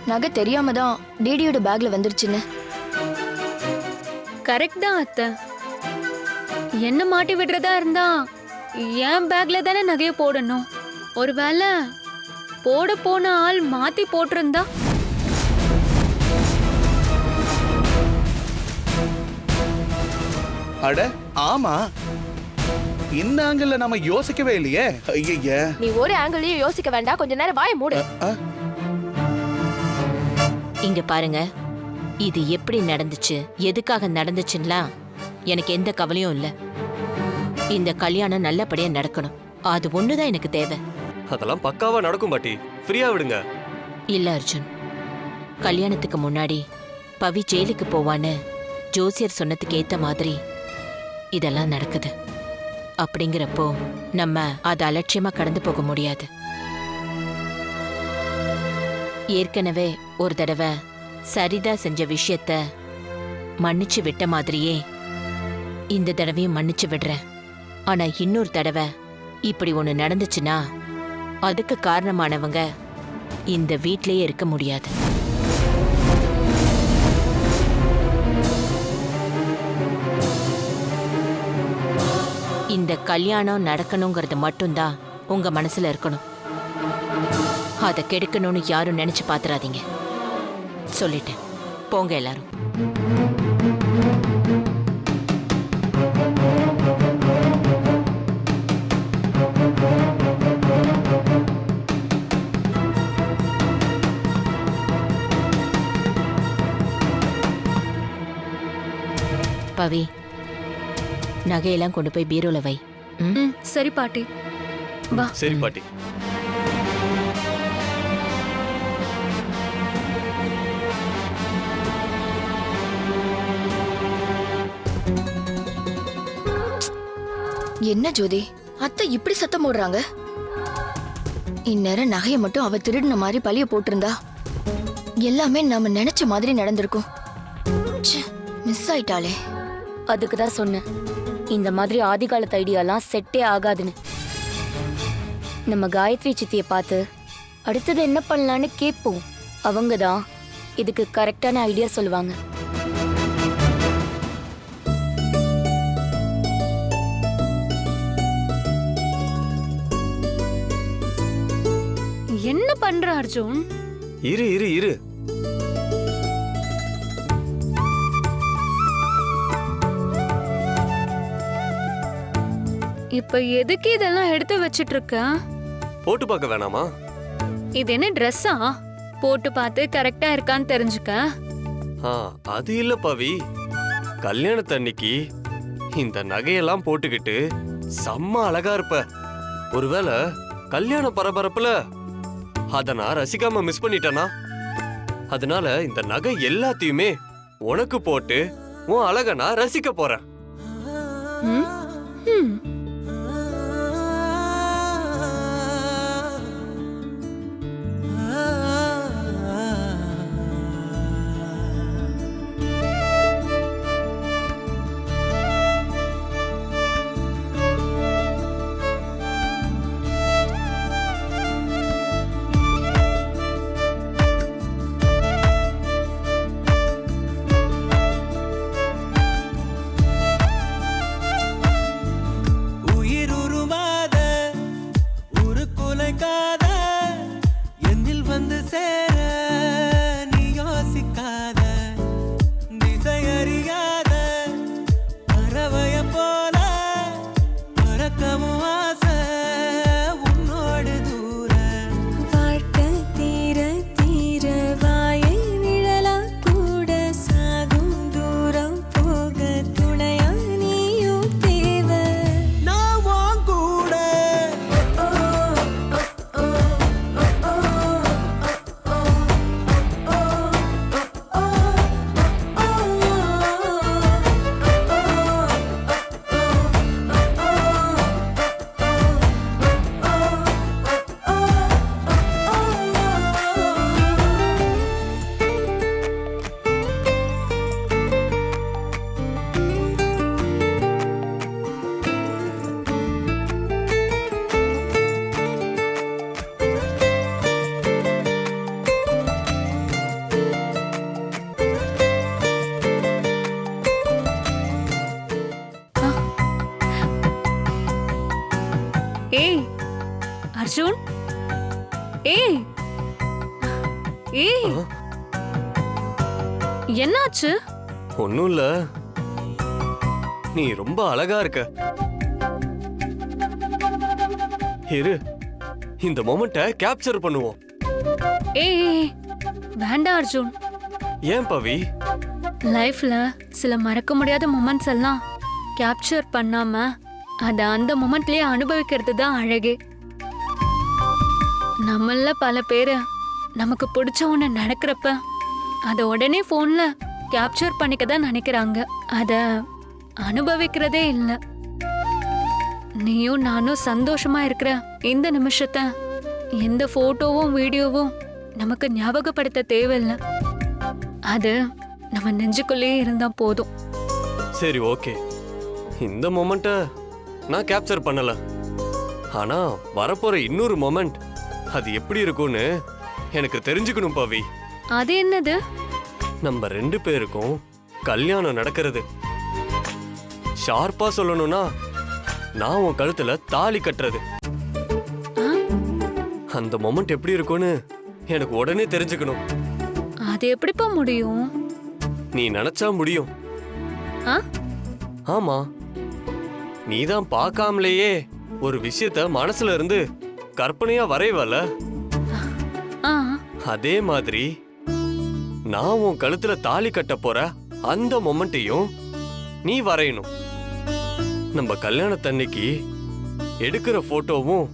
நகை தெரியாம தான் டிடியோட பேக்ல வந்துருச்சுன்னு? கரெக்ட் தான் அத்தை. என்ன மாட்டி விடுறதா இருந்தா என் பேக்ல தானே நகைய போடணும். ஒருவேளை போட போன ஆள் மாத்தி போட்டிருந்தா? அட ஆமா, இந்த ஆங்கிள் நம்ம யோசிக்கவே இல்லையே. ஐய, நீ ஒரு ஆங்கிளையும் யோசிக்க வேண்டாம், கொஞ்ச நேரம் வாயை மூடு. இங்க பாருங்க, இது எப்படி நடந்துச்சு, எதுக்காக நடந்துச்சுன்னா எனக்கு எந்த கவலையும் இல்ல. இந்த கல்யாணம் நல்லபடியா நடக்கணும், அது ஒண்ணுதான் எனக்கு தேவை. அதெல்லாம் பக்காவா நடக்கும் பாட்டி, ஃப்ரீயா விடுங்க. இல்ல அர்ஜுன், கல்யாணத்துக்கு முன்னாடி பவி ஜெயிலுக்கு போவான்னு ஜோசியர் சொன்னதுக்கு ஏத்த மாதிரி இதெல்லாம் நடக்குது. அப்படிங்கிறப்போ நம்ம அதை அலட்சியமா கடந்து போக முடியாது. ஏற்கனவே ஒரு தடவை சரிதா செஞ்ச விஷயத்த மன்னிச்சு விட்ட மாதிரியே இந்த தடவையும் மன்னிச்சு விடுறேன். ஆனா இன்னொரு தடவை இப்படி ஒண்ணு நடந்துச்சுன்னா அதுக்கு காரணமானவங்க இந்த வீட்லயே இருக்க முடியாது. இந்த கல்யாணம் நடக்கணுங்கிறது மட்டும்தான் உங்க மனசுல இருக்கணும். அதை கெடுக்கணும்னு யாரும் நினைச்சு பாத்துறாதீங்க. சொல்லிட்டேன், போங்க எல்லாரும். பவி, நகையெல்லாம் கொண்டு போய் பீரோல வை. சரி பாட்டி. வா. சரி பாட்டி. என்ன ஜோதி, அத்தை இப்படி சத்தம் போடுறாங்க? இந்நேரம் நகையை மட்டும் அவ திருடின மாதிரி பழிய போட்டிருந்தா எல்லாமே நாம நினைச்ச மாதிரி நடந்திருக்கும். மிஸ் ஆயிட்டாளே. அதுக்கு தான் சொன்னேன், இந்த மாதிரி ஆதிகாலத்து ஐடியாலாம் செட்டே ஆகாதுன்னு. நம்ம காயத்ரி சித்தியை பார்த்து அடுத்தது என்ன பண்ணலான்னு கேட்போம். அவங்க தான் இதுக்கு கரெக்டான ஐடியா சொல்லுவாங்க. பண்ற அர்ஜுன்? இரு இரு இரு. இப்ப எதுக்கு இதெல்லாம் எடுத்து வச்சிட்டு இருக்க? போட்டு பார்க்க வேணாமா? இது என்ன ட்ரெஸ்ஸா? போட்டு பார்த்து கரெக்டா இருக்கான்னு தெரிஞ்சுக்க. அது இல்ல பவி. கல்யாணத்தன்னைக்கு இந்த நகையெல்லாம் போட்டுக்கிட்டு செம்ம அழகா இருப்ப. ஒருவேளை கல்யாண பரபரப்புல அத நான் ரசிக்காம மிஸ் பண்ணிட்டேனா? அதனால இந்த நகை எல்லாத்தையுமே உனக்கு போட்டு உன் அழக நான் ரசிக்க போறேன். ஏய் அர்ஜுன், ஏய் ஏய், என்னாச்சு? ஒண்ணும் இல்ல. நீ ரொம்ப அழகா இருக்க. இரு, இந்த மொமெண்ட்டை கேப்சர் பண்ணுவோம். ஏய் வேண்டாம் அர்ஜுன். ஏன் பவி? லைஃப்ல சில மறக்க முடியாத மொமெண்ட்ஸ் எல்லாம் கேப்சர் பண்ணாம அத அந்த மொமெண்ட்லயே அனுபவிக்கிறது தான் அழகே. நம்மள பல பேரு நமக்கு பிடிச்ச ஒண்ணு நடக்கிறப்ப அத உடனே போன்ல கேப்சர் பண்ணிக்க தான் நினைக்கிறாங்க. அத அனுபவிக்கிறதே இல்லை. நீயும் நானும் சந்தோஷமா இருக்கிற இந்த நிமிஷத்தை எந்த போட்டோவும் வீடியோவும் நமக்கு ஞாபகப்படுத்த தேவையில்லை. அது நம்ம நெஞ்சுக்குள்ளேயே இருந்தா போதும். சரி, ஓகே. இந்த மொமெண்ட்டை நான் கேப்சர் பண்ணல. ஆனா வரப்போற இன்னொரு மொமெண்ட் அது எப்படி இருக்கும்னு எனக்கு தெரிஞ்சுக்கணும் பவி. அது என்னது? நம்ம 2 பேருக்கும் கல்யாணம் நடக்கிறது. ஷார்ப்பா சொல்லணும்னா நான் உன் கழுத்துல தாலி கட்டுறது. அந்த மொமெண்ட் எப்படி இருக்கும்னு எனக்கு உடனே தெரிஞ்சுக்கணும். அது எப்படிப்பா முடியும்? நீ நினைச்சா முடியும். ஆமா, நீதான் பார்க்காமலேயே ஒரு விஷயத்த மனசுல இருந்து கற்பனையா வரைவல. அதே மாதிரி நான் உன் கழுத்துல தாலி கட்ட போற அந்த மொமெண்ட்டையும் நீ வரையணும். நம்ம கல்யாணத்தன்னைக்கு எடுக்கிற போட்டோவும்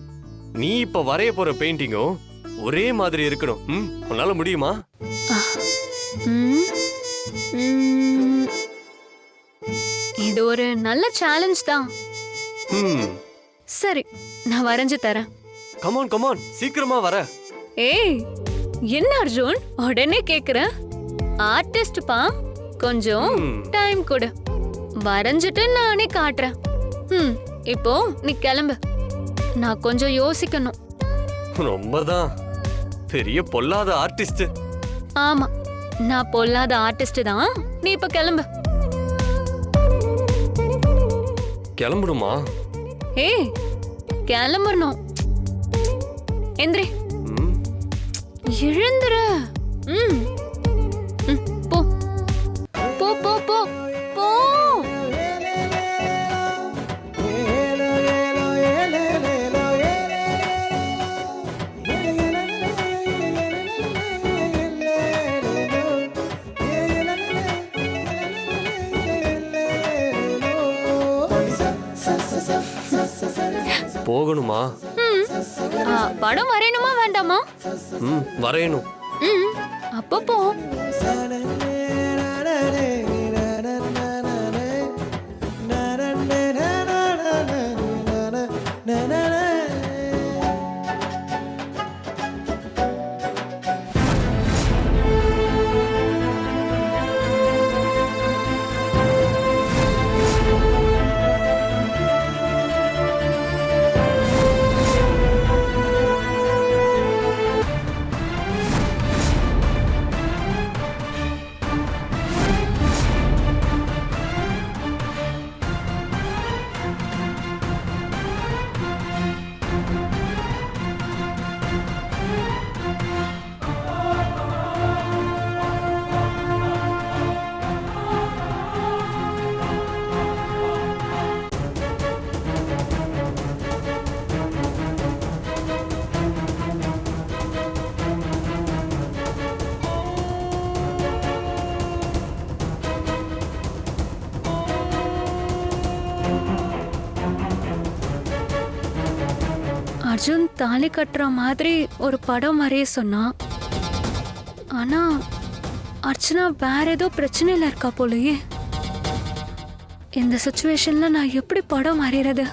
நீ இப்ப வரைய போற பெயிண்டிங்கும் ஒரே மாதிரி இருக்கணும். உன்னால முடியுமா? இது ஒரு நல்ல சேலஞ்ச் தான். சரி, நான் வரைஞ்சு தரேன். கமான் கமான், சீக்கிரமா வர. ஏய் என்ன அர்ஜுன் உடனே கேக்குற? ஆர்டிஸ்ட் பா, கொஞ்சம் டைம் கொடு. வரைஞ்சிட்டு நானே காட்டுறேன். இப்போ நீ கிளம்பு. நான் கொஞ்சம் யோசிக்கணும். ரொம்பதான் பெரிய பொல்லாத ஆர்டிஸ்ட். ஆமா, நான் பொல்லாத ஆர்டிஸ்ட் தான். நீ இப்ப கிளம்பு. கிளம்பணுமா? ஏய் கிளம்பணும். எந்திரி. எழுந்துரு. ம் ம், போ போ போ போ போ. போகணுமா? படம் வரையணுமா வேண்டாமா? வரையணும். அப்போ போ. அர்ஜுன் தாலி கட்டுற மாதிரி ஒரு படம் வரைய சொன்னான். ஆனா அர்ச்சனா வேற ஏதோ பிரச்சனையில இருக்கா போலயே. இந்த சுச்சுவேஷன்ல நான் எப்படி படம் வரைகிறது?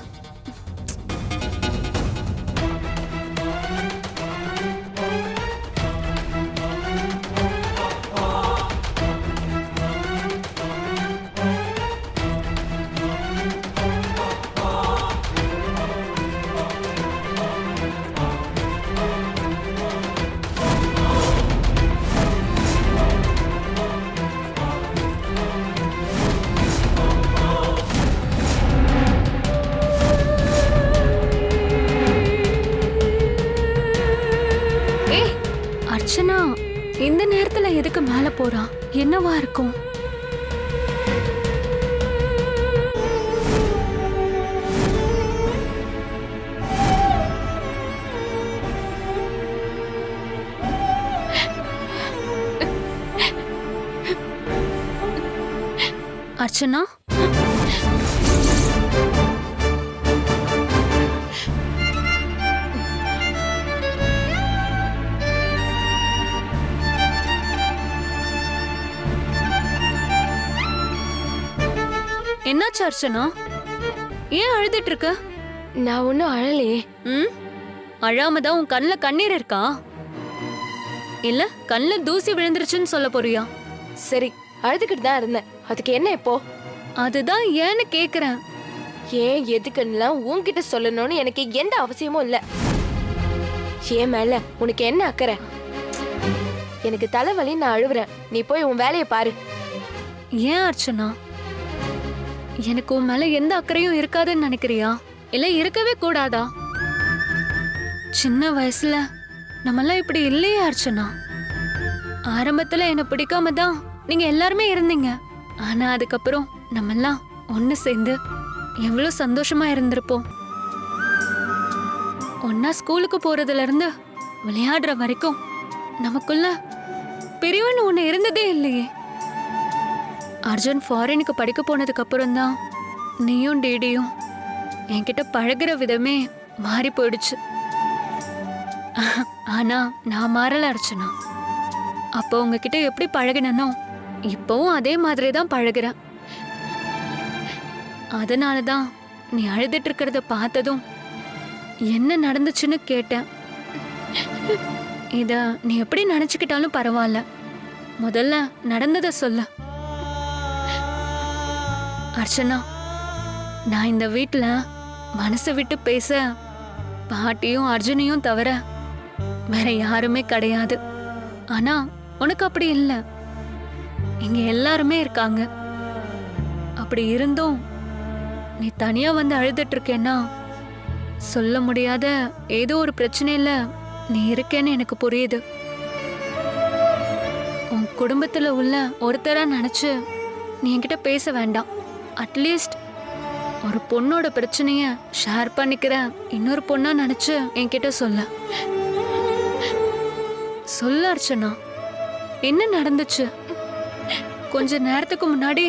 அர்ச்சனா இந்த நேரத்துல எதுக்கு மேல போறா? என்னவா இருக்கும்? அர்ச்சனா, என்னாச்சு அர்ச்சனா? ஏன் அழுதுட்டு இருக்க? நான் ஒன்னும் அழலையே. அழாம தான் உன் கண்ணுல கண்ணீர் இருக்கா? இல்ல கண்ணுல தூசி விழுந்துருச்சுன்னு சொல்ல போறியா? சரி, அழுதுகிட்டு தான் இருந்தேன். அதுக்கு என்ன இப்போ? அதுதான் ஏன்னு கேக்குறேன். ஏன் எதுக்குன்னா உன்கிட்ட சொல்லணும்னு எனக்கு எந்த அவசியமும் இல்ல. ஏன் மேல உனக்கு என்ன அக்கறை? எனக்கு தலைவலி, நான் அழுவுறேன். நீ போய் உன் வேலையை பாரு. ஏன் அர்ச்சனா? எனக்கு உன் மேல எந்த அக்கறையும் இருக்காதுன்னு நினைக்கிறியா? இல்ல இருக்கவே கூடாதா? சின்ன வயசுல நம்மெல்லாம் இப்படி இல்லையே அர்ச்சனா. ஆரம்பத்துல என்ன பிடிக்காம தான் நீங்க எல்லாருமே இருந்தீங்க. ஆனா அதுக்கப்புறம் நம்மெல்லாம் ஒண்ணு சேர்ந்து எவ்வளவு சந்தோஷமா இருந்திருப்போம். ஒன்னா ஸ்கூலுக்கு போறதுல இருந்து விளையாடுற வரைக்கும் நமக்குள்ள பிரிவுன்னு ஒண்ணு இருந்ததே இல்லையே. அர்ஜுன் ஃபாரினுக்கு படிக்க போனதுக்கு அப்புறம் தான் நீயும் டிடியும் என்கிட்ட பழகுற விதமே மாறி போயிடுச்சு. ஆனா நான் மாறல அர்ச்சனா. அப்போ உங்ககிட்ட எப்படி பழகினோ இப்பவும் அதே மாதிரி தான் பழகுறேன். அதனாலதான் நீ அழுதுட்டு இருக்கிறத பார்த்ததும் என்ன நடந்துச்சுன்னு கேட்டேன். இத நீ எப்படி நினைச்சுக்கிட்டாலும் பரவாயில்ல, முதல்ல நடந்ததை சொல்ல. அர்ச்சனா, நான் இந்த வீட்டுல மனசை விட்டு பேச பாட்டியும் அர்ஜுனையும் தவிர வேற யாருமே கிடையாது. ஆனா உனக்கு அப்படி இல்லை. இங்க எல்லாருமே இருக்காங்க. அப்படி இருந்தும் நீ தனியா வந்து அழுதுட்டு இருக்கேன்னா சொல்ல முடியாத ஏதோ ஒரு பிரச்சனையில நீ இருக்கேன்னு எனக்கு புரியுது. குடும்பத்துல உள்ள ஒருத்தரா நினைச்சு நீ என்கிட்ட பேச வேண்டாம். அட்லீஸ்ட் ஒரு பொண்ணோட பிரச்சனைய ஷேர் பண்ணிக்கிற இன்னொரு பொண்ணா நினைச்சு என்கிட்ட சொல்ல அர்ச்சனா. என்ன நடந்துச்சு? கொஞ்ச நேரத்துக்கு முன்னாடி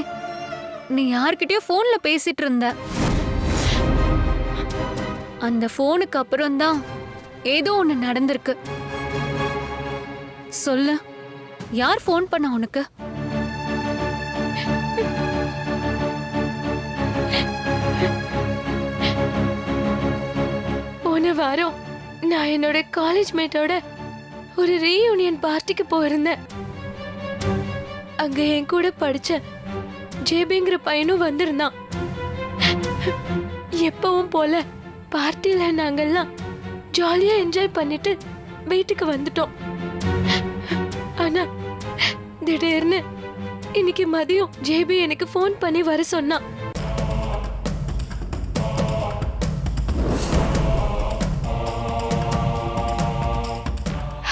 நீ யார்கிட்டயோ போன்ல பேசிட்டு இருந்த. அந்த போனுக்கு அப்புறம் தான் ஏதோ ஒண்ணு நடந்திருக்கு. சொல்லு, யார் போன் பண்ண உனக்கு? போன வாரம் நான் என்னோட காலேஜ் மேட்டோட ஒரு ரீயூனியன் பார்ட்டிக்கு போயிருந்தேன். அங்க என் கூட படிச்ச ஜேபிங்கிற பையனும் வந்திருந்தான். எப்பவும் போல பார்ட்டில நாங்கெல்லாம் ஜாலியா என்ஜாய் பண்ணிட்டு வீட்டுக்கு வந்துட்டோம். ஆனா திடீர்னு இன்னைக்கு மதியம் ஜேபி எனக்கு ஃபோன் பண்ணி வர சொன்னான்.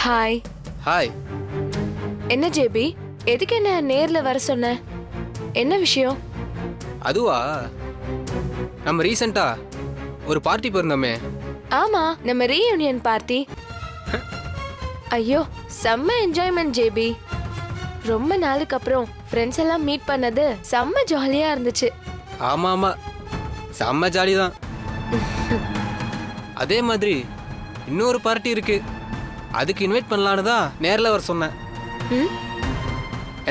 ஹாய். ஹாய். என்ன ஜேபி, எதுக்கு என்ன நேர்ல வர சொன்ன? என்ன விஷயம்? அதுவா, நம்ம ரீசெண்டா ஒரு பார்ட்டி போயிருந்தோமே. ஆமா, நம்ம ரீயூனியன் பார்ட்டி. ஐயோ, செம்ம என்ஜாய்மெண்ட் ஜேபி. ரொம்ப நாளுக்கு அப்புறம் ஃப்ரெண்ட்ஸ் எல்லாம் மீட் பண்ணது செம்ம ஜாலியா இருந்துச்சு. ஆமா ஆமா, செம்ம ஜாலி தான். அதே மாதிரி இன்னொரு பார்ட்டி இருக்கு, அதுக்கு இன்வைட் பண்ணலான்னு தான் நேரில் வர சொன்னேன்.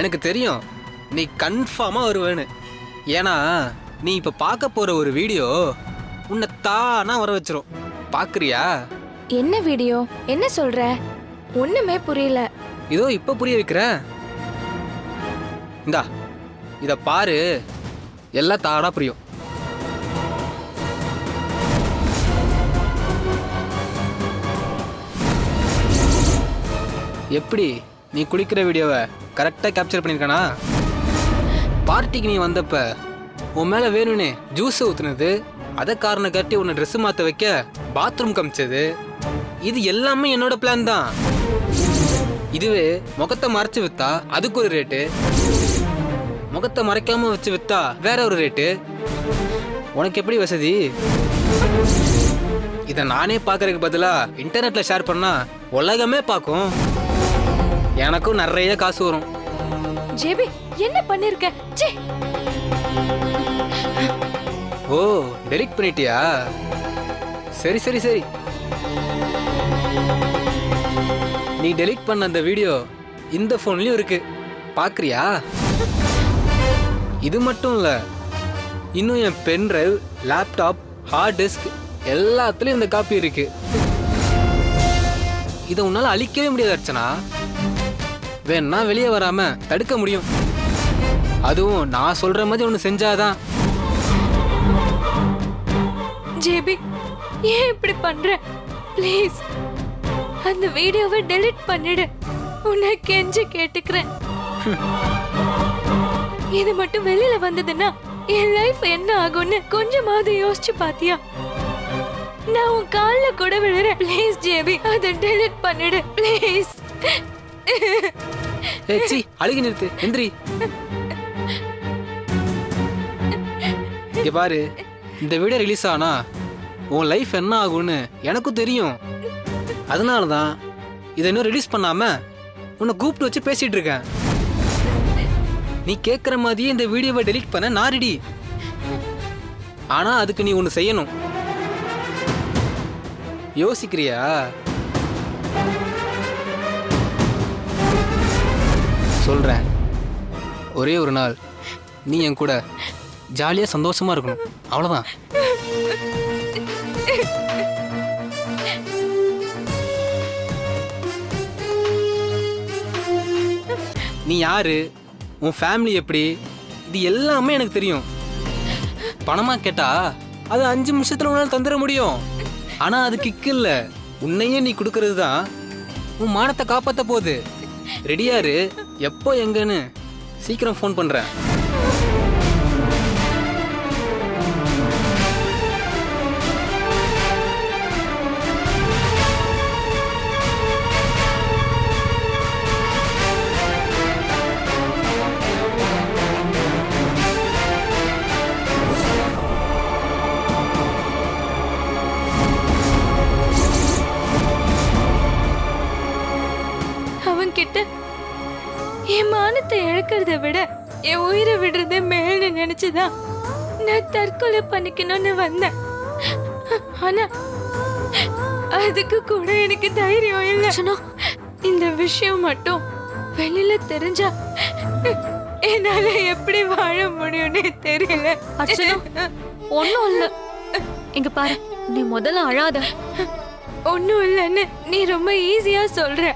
எனக்கு தெரியும் நீ கன்ஃபார்மாக வருவேன்னு. ஏன்னா நீ இப்போ பார்க்க போகிற ஒரு வீடியோ உன்னை தானா வர வச்சிரும். பார்க்குறியா? என்ன வீடியோ? என்ன சொல்ற? ஒண்ணுமே புரியல. இதோ இப்போ புரிய வைக்கிறேன். இந்தா இதை பாரு, எல்லாம் தானா புரியும். எப்படி நீ குளிக்கிற வீடியோவை கரெக்டாக கேப்சர் பண்ணியிருக்கானா? பார்ட்டிக்கு நீ வந்தப்ப உன் மேலே வேணும்னே ஜூஸை ஊற்றுனது, அதை காரணம் காட்டி உன்னை ட்ரெஸ்ஸு மாற்ற வைக்க பாத்ரூம் காமிச்சது, இது எல்லாமே என்னோட பிளான் தான். இதுவே முகத்தை மறைச்சு விற்றா அதுக்கு ஒரு ரேட்டு, முகத்தை மறைக்காம வச்சு விற்றா வேற ஒரு ரேட்டு. உனக்கு எப்படி வசதி? இதை நானே பார்க்கறதுக்கு பதிலாக இன்டர்நெட்டில் ஷேர் பண்ணா உலகமே பார்க்கும், எனக்கும் நிறைய காசு வரும். ஜேபி, என்ன பண்ணிருக்க? ஓ, டெலிட் பண்ணிட்டியா? சரி சரி சரி. நீ டெலிட் பண்ண அந்த வீடியோ இந்த போன்லயும் இருக்கு, பாக்குறியா? இது மட்டும் இல்ல, இன்னும் என் pen drive, laptop, hard disk எல்லாத்துலயும் இந்த காப்பி இருக்கு. இதை உன்னால அழிக்கவே முடியாது அர்ச்சனா. வேணா வெளியே வராம தடுக்க முடியும், அதுவும் நான் சொல்ற மாதிரி ஒண்ணு செஞ்சாதான். ஜேபி, ஏன் இப்படி பண்ற? ப்ளீஸ் அந்த வீடியோவை டெலீட் பண்ணிடு. உன்னை கெஞ்சி கேட்டுக்கிறேன். இது மட்டும் வெளியில வந்ததுன்னா என் லைஃப் என்ன ஆகும்னு கொஞ்சமாவது யோசிச்சு பாத்தியா? நான் உன் கால்ல கூட விழுறேன். ப்ளீஸ் ஜேபி, அதை டெலீட் பண்ணிடு ப்ளீஸ். ஏச்சி, அழுகி நிறுத்து, எந்திரி. இங்க பாரு, இந்த வீடியோ ரிலீஸ் ஆனா உன் லைஃப் என்ன ஆகும்னு எனக்கும் தெரியும். அதனாலதான் இதை இன்னும் ரிலீஸ் பண்ணாம உன்னை கூப்பிட்டு வச்சு பேசிட்டு இருக்கேன். நீ கேட்குற மாதிரியே இந்த வீடியோவை டெலீட் பண்ண நான் ரெடி. ஆனா அதுக்கு நீ ஒன்று செய்யணும். யோசிக்கிறியா? சொல்றேன், ஒரே ஒரு நாள் நீ என் கூட ஜாலியா சந்தோஷமா இருக்கணும், அவ்வளவுதான். நீ யாரு, உன் ஃபேமிலி எப்படி, இது எல்லாமே எனக்கு தெரியும். பணமா கேட்டா அது 5 நிமிஷத்துல உன்னால தந்துட முடியும். ஆனா அது கிக்கு இல்ல, உன்னையே நீ கொடுக்கறது தான் உன் மானத்தை காப்பாத்த போகுது. ரெடியாரு, எப்போ எங்கன்னு சீக்கிரம் ஃபோன் பண்றேன். என் உயிரை விடுறதே மேல்னு நினைச்சுதான் நான் தற்கொலை பண்ணிக்கணும்னு வந்தேன். ஆனா அதுக்கு கூட எனக்கு தைரியம் இல்லை. இந்த விஷயம் மட்டும் வெளியில தெரிஞ்சா என்னால எப்படி வாழ முடியும்னு தெரியல. அர்ச்சனா ஒண்ணும் இல்ல, இங்க பாரு, நீ முதல்ல அழாத. ஒண்ணும் இல்லைன்னு நீ ரொம்ப ஈஸியா சொல்ற.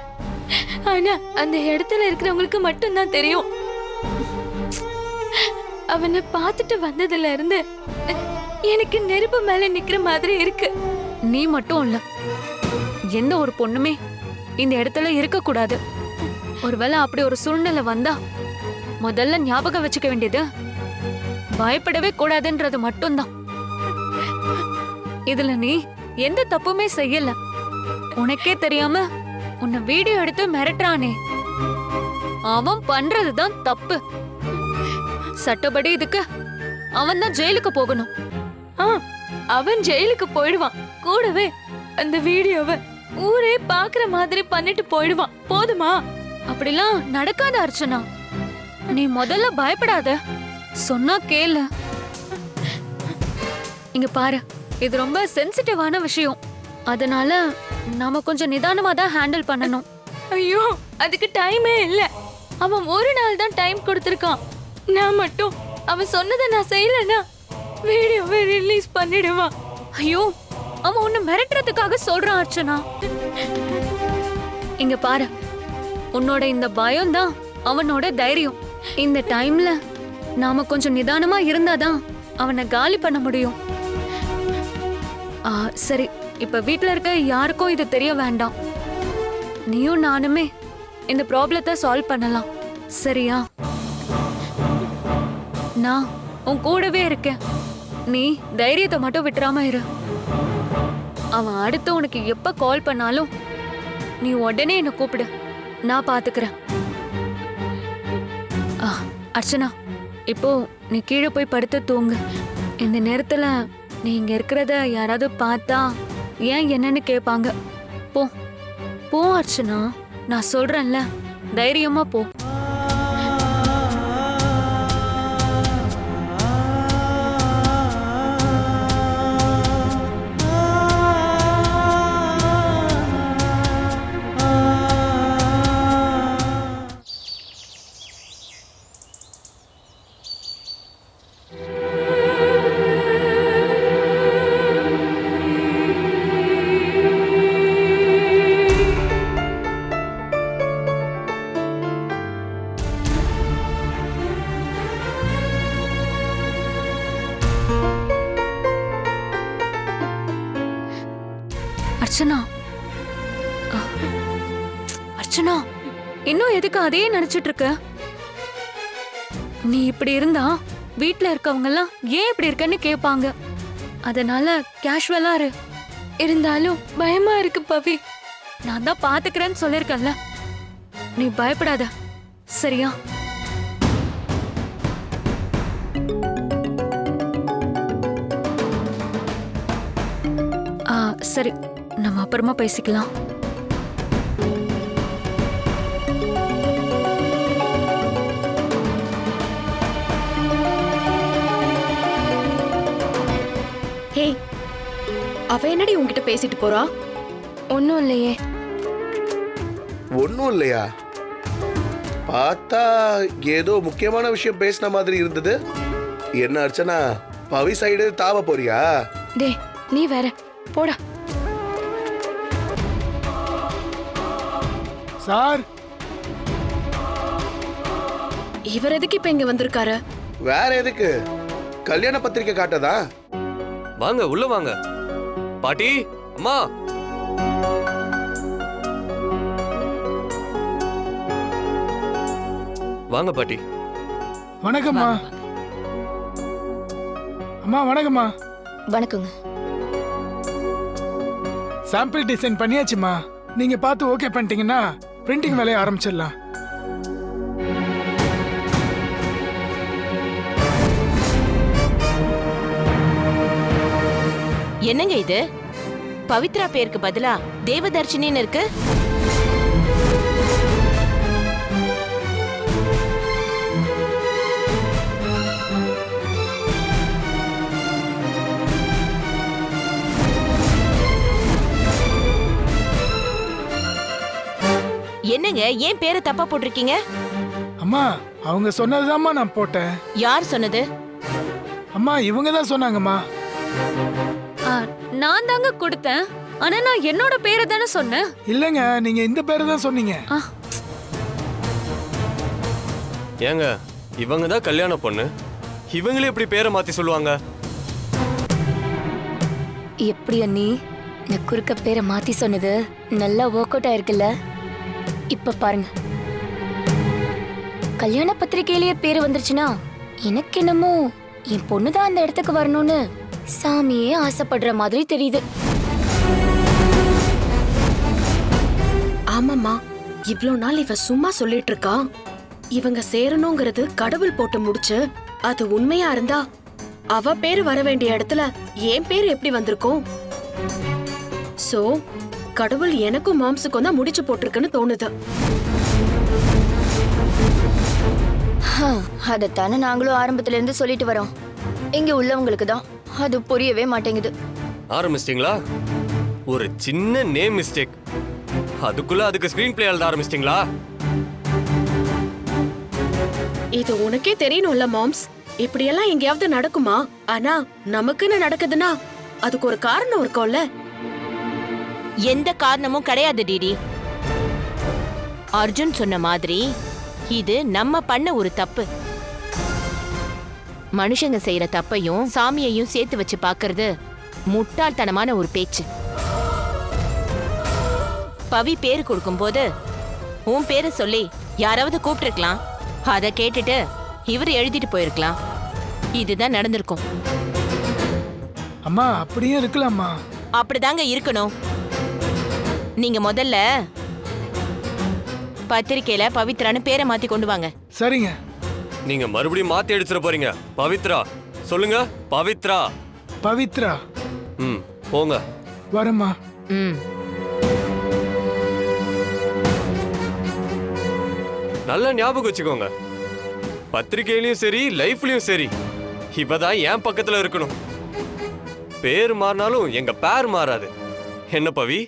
ஆனா அந்த இடத்துல இருக்கிறவங்களுக்கு மட்டும்தான் தெரியும். அவனை பார்த்துட்டு வந்ததுல இருந்து எனக்கு நெருப்பு மேல நிக்கிற மாதிரி இருக்கு. நீ மட்டும் இல்ல, எந்த ஒரு பொண்ணுமே இந்த இடத்துல இருக்க கூடாது. ஒருவேளை அப்படி ஒரு சூழ்நிலை வந்தா முதல்ல ஞாபகம் வச்சுக்க வேண்டியது பயப்படவே கூடாதுன்றது மட்டும்தான். இதுல நீ எந்த தப்புமே செய்யல. உனக்கே தெரியாம உன்னை வீடியோ எடுத்து மிரட்டுறானே, அவன் பண்றதுதான் தப்பு. சட்டப்படி இதுக்கு அவன் தான் ஜெயிலுக்கு போகணும். அவன் ஜெயிலுக்கு போயிடுவான். கூடவே அந்த வீடியோவை ஊரே பாக்குற மாதிரி பண்ணிட்டு போயிடுவான். போதுமா? அப்படிலாம் நடக்காத அர்ச்சனா. நீ முதல்ல பயப்படாத, சொன்னா கேளு. இங்க பாரு, இது ரொம்ப சென்சிட்டிவான விஷயம். அதனால நாம கொஞ்சம் நிதானமா தான் ஹேண்டில் பண்ணணும். ஐயோ, அதுக்கு டைமே இல்ல. அவன் ஒரு நாள் தான் டைம் கொடுத்திருக்கான். நான் மட்டும் அவன் சொன்னதை நான் செய்யலனா வீடியோவை ரிலீஸ் பண்ணிடுவான். ஐயோ, அவன் உன்னை மிரட்டுறதுக்காக சொல்றான் அர்ச்சனா. இங்க பாரு, உன்னோட இந்த பயம் தான் அவனோட தைரியம். இந்த டைம்ல நாம கொஞ்சம் நிதானமா இருந்தாதான் அவனை காலி பண்ண முடியும். சரி, இப்ப வீட்ல இருக்க யாருக்கும் இது தெரிய வேண்டாம். நீயும் நானுமே இந்த ப்ராப்ளத்தை சால்வ் பண்ணலாம், சரியா? நான் உன் கூடவே இருக்கேன். நீ தைரியத்தை மட்டும் விட்டுறாம இரு. அவன் அடுத்து உனக்கு எப்ப கால் பண்ணாலும் நீ உடனே என்ன கூப்பிடு, நான் பாத்துக்கிறேன். அர்ச்சனா, இப்போ நீ கீழே போய் படுத்து தூங்கு. இந்த நேரத்துல நீ இங்க இருக்கிறத யாராவது பார்த்தா ஏன் என்னன்னு கேட்பாங்க. போ போ அர்ச்சனா, நான் சொல்றேன்ல, தைரியமா போ. அர்ச்சனா, அர்ச்சனா, இன்னும் எதுக்கு அதையே நினைச்சிட்டு இருக்க? நீ இப்படி இருந்தா வீட்ல இருக்கவங்க எல்லாம் ஏன் இப்படி இருக்கன்னு கேட்பாங்க. அதனால கேஷுவலா இரு. இருந்தாலும் பயமா இருக்கு பவி. நான் தான் பாத்துக்கிறேன்னு சொல்லிருக்கேன்ல, நீ பயப்படாத, சரியா? சரி, நம்ம அப்புறமா பேசிக்கலாம். ஹே, அவ என்னடி உன்கிட்ட பேசிட்டு போறா? ஒன்னும் இல்லையே. ஒன்றும் இல்லையா? பார்த்தா ஏதோ முக்கியமான விஷயம் பேசின மாதிரி இருந்தது. என்ன அர்ச்சனா, பவி சைடு தாவ போறியா? டே, நீ வேற போடா. சார், இவர் எதுக்கு இப்ப இங்க வந்திருக்காரு? வேற எதுக்கு? கல்யாண பத்திரிக்கை காட்டதா? வாங்க, உள்ள வாங்க. பாட்டி, அம்மா. வாங்க பாட்டி. வணக்கம்மா. அம்மா வணக்கம்மா. வணக்கங்க. சாம்பிள் டிசைன் பண்ணியாச்சுமா. நீங்க பார்த்து ஓகே பண்ணிட்டீங்கன்னா பிரிண்டிங் வேலையை ஆரம்பிச்சிடலாம். என்னங்க இது? பவித்ரா பேருக்கு பதிலா தேவதர்ஷினின்னு இருக்கு. என்னங்க ஏன் பேரை தப்பா போட்டிருக்கீங்க? அம்மா அவங்க சொன்னதுதாம்மா நான் போட்டேன். யார் சொன்னது? அம்மா இவங்க தான் சொன்னாங்கம்மா. நான் தாங்க கொடுத்தேன். ஆனா நான் என்னோட பேரை தானே சொன்னேன். இல்லங்க நீங்க இந்த பேரை தான் சொன்னீங்க. ஏங்க இவங்க தான் கல்யாண பொண்ணு, இவங்களே எப்படி பேரை மாத்தி சொல்லுவாங்க? எப்படி அண்ணி நான் குறுக்க பேரை மாத்தி சொன்னது நல்லா ஒர்க் அவுட் ஆயிருக்குல்ல. இப்ப பாருங்க, கல்யாண பத்திரிகையிலேயே பேரு வந்துருச்சுன்னா எனக்கு என்னமோ என் பொண்ணுதான் அந்த இடத்துக்கு வரணும்னு சாமியே ஆசைப்படுற மாதிரி தெரியுது. ஆமாம்மா, இவ்ளோ நாள் இவ சும்மா சொல்லிட்டு இருக்கா. இவங்க சேரணுங்கிறது கடவுள் போட்டு முடிச்சு அது உண்மையா இருந்தா அவ பேரு வர வேண்டிய இடத்துல என் பேரு எப்படி வந்திருக்கும்? சோ கடவுள் எனக்கும் மாம்சுக்கும் தான் முடிச்சு போட்டிருக்குன்னு தோணுது. அதைத்தானே நாங்களும் ஆரம்பத்துல இருந்து சொல்லிட்டு வரோம். இங்க உள்ளவங்களுக்கு தான் அது புரியவே மாட்டேங்குது. ஆரம்பிச்சிட்டீங்களா? ஒரு சின்ன நேம் மிஸ்டேக், அதுக்குள்ள அதுக்கு ஸ்கிரீன் பிளே எழுத ஆரம்பிச்சிட்டீங்களா? இது உனக்கே தெரியணும்ல மாம்ஸ். இப்படியெல்லாம் எங்கேயாவது நடக்குமா? ஆனா நமக்குன்னு நடக்குதுன்னா அதுக்கு ஒரு காரணம் இருக்கும்ல. எந்த காரணமும் கிடையாது டிடி. அர்ஜுன் சொன்ன மாதிரி இது நம்ம பண்ண ஒரு தப்பு. மனுஷங்க செய்யற தப்பையும் சாமியையும் சேர்த்து வச்சு பாக்குறது முட்டாள்தனமான ஒரு பேச்சு. பவி பேரு கொடுக்கும் போது உன் பேரை சொல்லி யாராவது கூப்பிட்டுருக்கலாம். அதை கேட்டுட்டு இவர் எழுதிட்டு போயிருக்கலாம். இதுதான் நடந்திருக்கும். அம்மா அப்படியே இருக்கலாம்மா. அப்படிதாங்க இருக்கணும். நீங்க முதல்ல பத்திரிக்கையில பவித்ரான்னு பேரை மாத்தி கொண்டு வாங்க. சரிங்க. நீங்க மறுபடியும் மாத்தி அடிச்சிட போறீங்க. பவித்ரா சொல்லுங்க. பவித்ரா. பவித்ரா. போங்க. வரமா. நல்ல ஞாபகம் வச்சுக்கோங்க. பத்திரிகையிலயும் சரி லைஃப்லயும் சரி இவதான் என் பக்கத்துல இருக்கணும். பேர் மாறினாலும் எங்க பேர் மாறாது. என்ன பவி?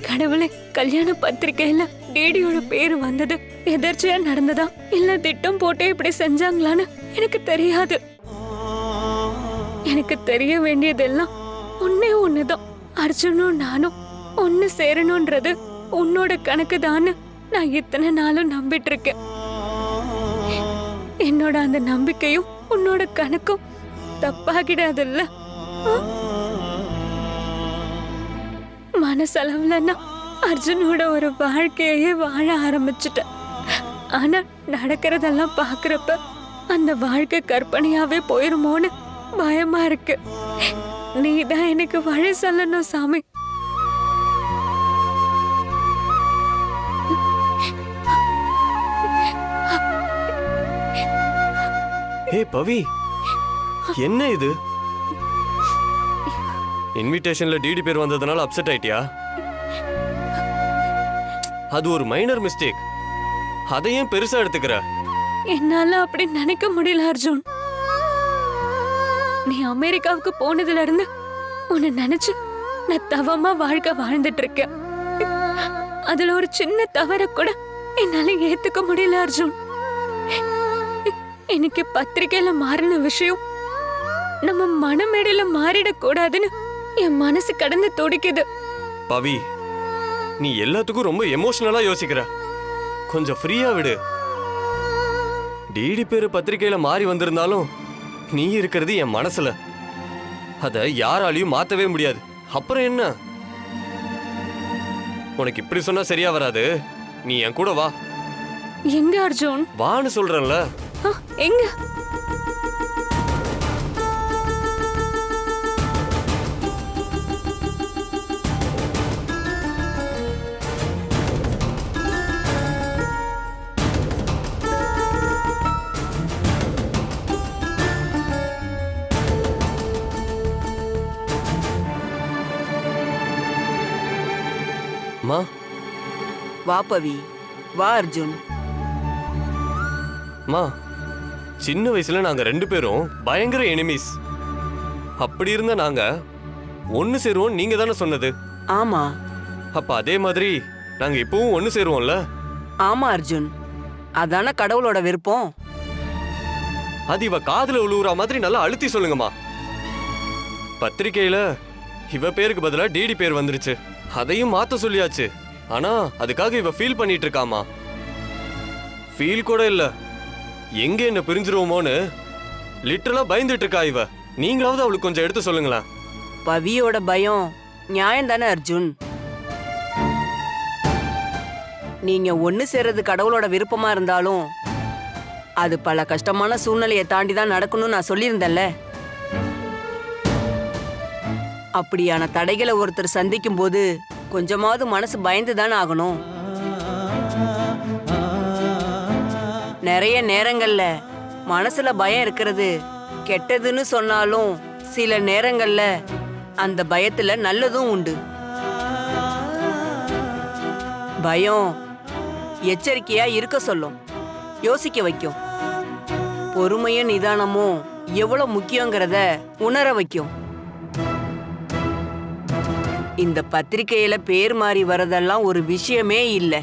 கடவுளே, கல்யாண பத்திரிக்கையில டிடியோட பேரு வந்தது எதர்ச்சியா நடந்ததா இல்ல திட்டம் போட்டே இப்படி செஞ்சாங்களான்னு எனக்கு தெரியாது. எனக்கு தெரிய வேண்டியதெல்லாம் ஒன்னே ஒண்ணுதான். அர்ஜுனும் நானும் ஒன்னு சேரணும்ன்றது உன்னோட கணக்கு தான்னு நான் இத்தனை நாளும் நம்பிட்டு இருக்கேன். என்னோட அந்த நம்பிக்கையும் உன்னோட கணக்கும் தப்பாகிடாதுல்ல? மனசளவுல நான் அர்ஜுனோட ஒரு வாழ்க்கையே வாழ ஆரம்பிச்சுட்டேன். ஆனா நடக்கிறதெல்லாம் பாக்குறப்ப அந்த வாழ்க்கை கற்பனையாவே போயிருமோன்னு பயமா இருக்கு. நீதான் எனக்கு வழி சொல்லணும் சாமி. ஏ பவி, என்ன இது? இன்விடேஷன்ல டிடி பேர் வந்ததுனால அப்செட் ஆயிட்டியா? அது ஒரு மைனர் மிஸ்டேக். அதையும் பெருசா எடுத்துக்கிற. என்னால அப்படி நினைக்க முடியல அர்ஜுன். நீ அமெரிக்காவுக்கு போனதுல இருந்து உன்னை நினைச்சு நான் தவமா வாழ்க்கை வாழ்ந்துட்டு இருக்கேன். அதுல ஒரு சின்ன தவற கூட என்னால ஏத்துக்க முடியல அர்ஜுன். எனக்கு பத்திரிக்கையில மாறின விஷயம் நம்ம மனமேடையில மாறிடக்கூடாதுன்னு என் மனசு கடந்து துடிக்குது. பவி, நீ எல்லாத்துக்கும் ரொம்ப எமோஷனலா யோசிக்கிற. கொஞ்சம் ஃப்ரீயா விடு. டிடி பேரு பத்திரிக்கையில மாறி வந்திருந்தாலும் நீ இருக்கிறது என் மனசுல. அத யாராலையும் மாத்தவே முடியாது. அப்புறம் என்ன? உனக்கு இப்படி சொன்னா சரியா வராது. நீ என் கூட வா. எங்க அர்ஜுன்? வான்னு சொல்றேன்ல. எங்க? மா வா பவி, வா அர்ஜுன். மா சின்ன வயசுல நாங்க 2 பேரும் பயங்கர எனிமீஸ். அப்படி இருந்த நாங்க ஒன்னு சேருவோம் நீங்க தானே சொன்னது. ஆமா. அப்ப அதே மாதிரி நாங்க இப்பவும் ஒன்னு சேருவோம்ல? ஆமா அர்ஜுன், அதான கடவுளோட விருப்பம். அது இவ காதுல உழுவுற மாதிரி நல்லா அழுத்தி சொல்லுங்கம்மா. பத்திரிக்கையில இவ பேருக்கு பதிலா டிடி பேர் வந்துருச்சு. அதையும் மாத்த சொல்லியாச்சு. ஆனா அதுக்காக இவ ஃபீல் பண்ணிட்டு இருக்காமா. ஃபீல் கூட இல்ல, எங்க என்ன பிரிஞ்சிருவோமோன்னு லிட்டரலா பயந்துட்டு இருக்கா இவ. நீங்களாவது அவளுக்கு கொஞ்சம் எடுத்து சொல்லுங்களேன். பவியோட பயம் நியாயம் தானே அர்ஜுன். நீங்க ஒன்னு சேர்றது கடவுளோட விருப்பமா இருந்தாலும் அது பல கஷ்டமான சூழ்நிலையை தாண்டி தான் நடக்கணும்னு நான் சொல்லியிருந்தேன்ல. அப்படியான தடைகளை ஒருத்தர் சந்திக்கும் போது கொஞ்சமாவது மனசு பயந்து தானே ஆகணும். நிறைய நேரங்கள்ல மனசுல பயம் இருக்கிறது கெட்டதுன்னு சொன்னாலும் சில நேரங்கள்ல அந்த பயத்துல நல்லதும் உண்டு. பயம் எச்சரிக்கையா இருக்க சொல்லும், யோசிக்க வைக்கும். பொறுமையும் நிதானமும் எவ்வளவு முக்கியங்கிறத உணர வைக்கும். இந்த பத்திரிகையில பேர் மாறி வரதெல்லாம் ஒரு விஷயமே இல்லை.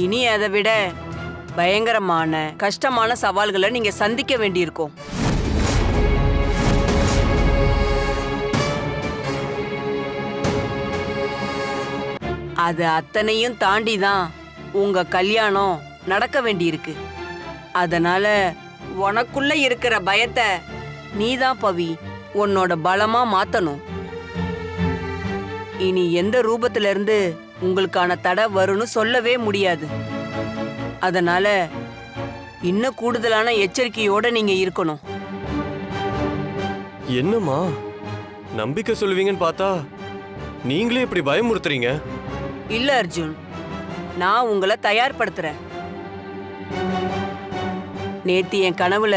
இனி அதை விட பயங்கரமான கஷ்டமான சவால்களை நீங்க சந்திக்க வேண்டியிருக்கும். அது அத்தனையும் தாண்டி தான் உங்க கல்யாணம் நடக்க வேண்டியிருக்கு. அதனால உனக்குள்ள இருக்கிற பயத்தை நீதான் பவி உன்னோட பலமா மாத்தணும். இனி எந்த ரூபத்துல இருந்து உங்களுக்கான தடை வரும்னு சொல்லவே முடியாது. அதனால இன்னும் கூடுதலான எச்சரிக்கையோட நீங்க இருக்கணும். என்னம்மா நம்பிக்கை சொல்லுவீங்கன்னு பார்த்தா நீங்களே இப்படி பயமுறுத்துறீங்க. இல்ல அர்ஜுன், நான் உங்களை தயார்படுத்துறேன். நேத்து என் கனவுல